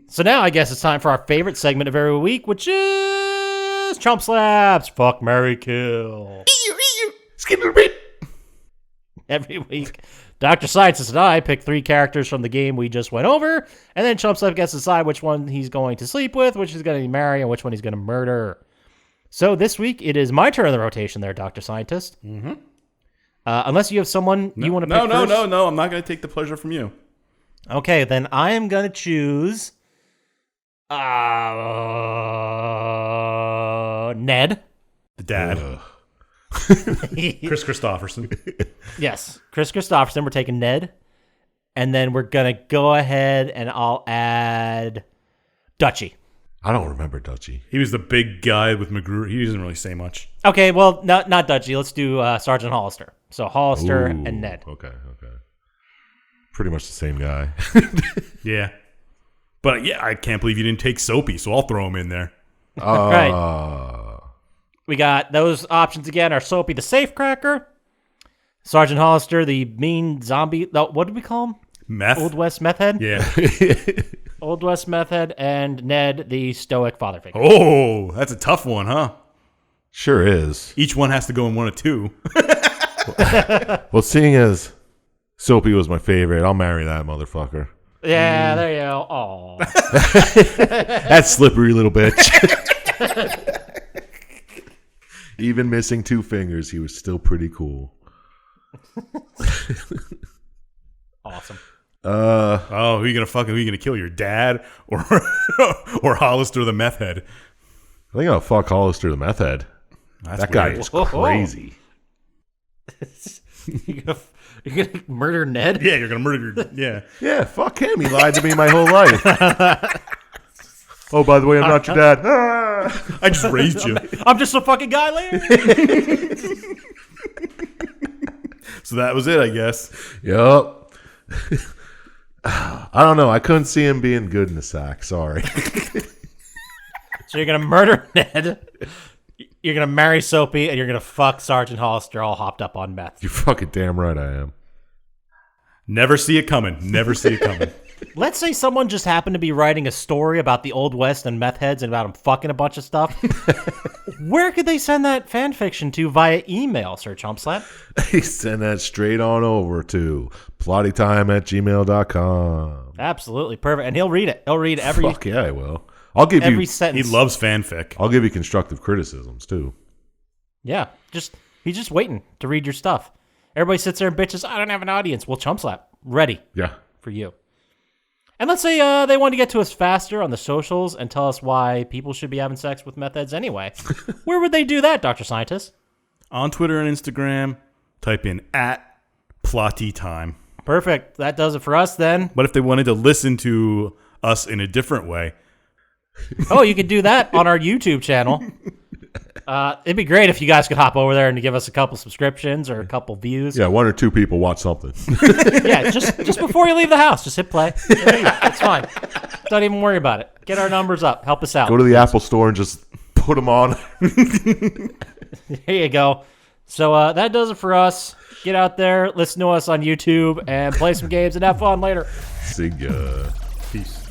Speaker 3: So now I guess it's time for our favorite segment of every week, which is Chump Slaps. Fuck, marry, kill. Every week, Dr. Syintist and I pick 3 characters from the game we just went over, and then Chump Slap gets to decide which one he's going to sleep with, which he's going to marry, and which one he's going to murder. So this week, it is my turn in the rotation there, Dr. Syintist. Mm-hmm. Unless you have someone you want to pick first.
Speaker 1: No. I'm not going to take the pleasure from you.
Speaker 3: Okay, then I am going to choose Ned.
Speaker 1: The dad. Chris Christopherson.
Speaker 3: Yes, Chris Christopherson. We're taking Ned. And then we're going to go ahead and I'll add Dutchie.
Speaker 4: I don't remember Dutchie.
Speaker 1: He was the big guy with McGrew. He doesn't really say much.
Speaker 3: Okay, well, not Dutchie. Let's do Sergeant Hollister. So Hollister and Ned.
Speaker 4: Okay. Pretty much the same guy.
Speaker 1: Yeah. But yeah, I can't believe you didn't take Soapy, so I'll throw him in there.
Speaker 3: Right. We got those options again are Soapy the Safecracker, Sergeant Hollister the mean zombie. What did we call him?
Speaker 1: Meth?
Speaker 3: Old West Meth Head?
Speaker 1: Yeah.
Speaker 3: Old West Meth Head, and Ned the stoic father figure.
Speaker 1: Oh, that's a tough one, huh?
Speaker 4: Sure is.
Speaker 1: Each one has to go in one of 2.
Speaker 4: Well, seeing as Soapy was my favorite, I'll marry that motherfucker.
Speaker 3: Yeah, there you go. Aw.
Speaker 4: That slippery little bitch. Even missing 2 fingers, he was still pretty cool.
Speaker 3: Awesome.
Speaker 1: Who are you gonna fuck? Who are you gonna kill? Your dad or Hollister the meth head?
Speaker 4: I think I'll fuck Hollister the meth head. That guy
Speaker 1: weird.
Speaker 4: is crazy.
Speaker 3: You're gonna murder Ned?
Speaker 1: Yeah, you're gonna murder your
Speaker 4: Yeah, fuck him. He lied to me my whole life. Oh, by the way, I'm not your dad.
Speaker 1: I just raised you.
Speaker 3: I'm just a fucking guy later.
Speaker 1: So that was it, I guess.
Speaker 4: Yup. I don't know. I couldn't see him being good in the sack. Sorry.
Speaker 3: So you're gonna murder Ned. You're gonna marry Soapy, and you're gonna fuck Sergeant Hollister all hopped up on meth.
Speaker 4: You're fucking damn right I am.
Speaker 1: Never see it coming. Never see it coming.
Speaker 3: Let's say someone just happened to be writing a story about the Old West and meth heads and about them fucking a bunch of stuff. Where could they send that fan fiction to via email, Sir Chump Slap?
Speaker 4: Send that straight on over to plottytime@gmail.com.
Speaker 3: Absolutely perfect, and he'll read it. He'll read every.
Speaker 4: Fuck yeah, I will. I'll give
Speaker 3: every
Speaker 4: you.
Speaker 3: sentence.
Speaker 1: He loves fanfic.
Speaker 4: I'll give you constructive criticisms too.
Speaker 3: Yeah, he's just waiting to read your stuff. Everybody sits there and bitches. I don't have an audience. Well, Chump Slap ready.
Speaker 4: Yeah.
Speaker 3: For you. And let's say they want to get to us faster on the socials and tell us why people should be having sex with meth heads anyway. Where would they do that, Dr. Syintist?
Speaker 1: On Twitter and Instagram, type in @Plotty Time.
Speaker 3: Perfect. That does it for us then.
Speaker 1: But if they wanted to listen to us in a different way,
Speaker 3: you could do that on our YouTube channel. It'd be great if you guys could hop over there and give us a couple subscriptions or a couple views.
Speaker 4: Yeah, 1 or 2 people watch something.
Speaker 3: Yeah, just before you leave the house, just hit play. It's fine. Don't even worry about it. Get our numbers up. Help us out.
Speaker 4: Go to the Apple Store and just put them on.
Speaker 3: There you go. So that does it for us. Get out there, listen to us on YouTube, and play some games and have fun later.
Speaker 4: See ya.
Speaker 1: peace.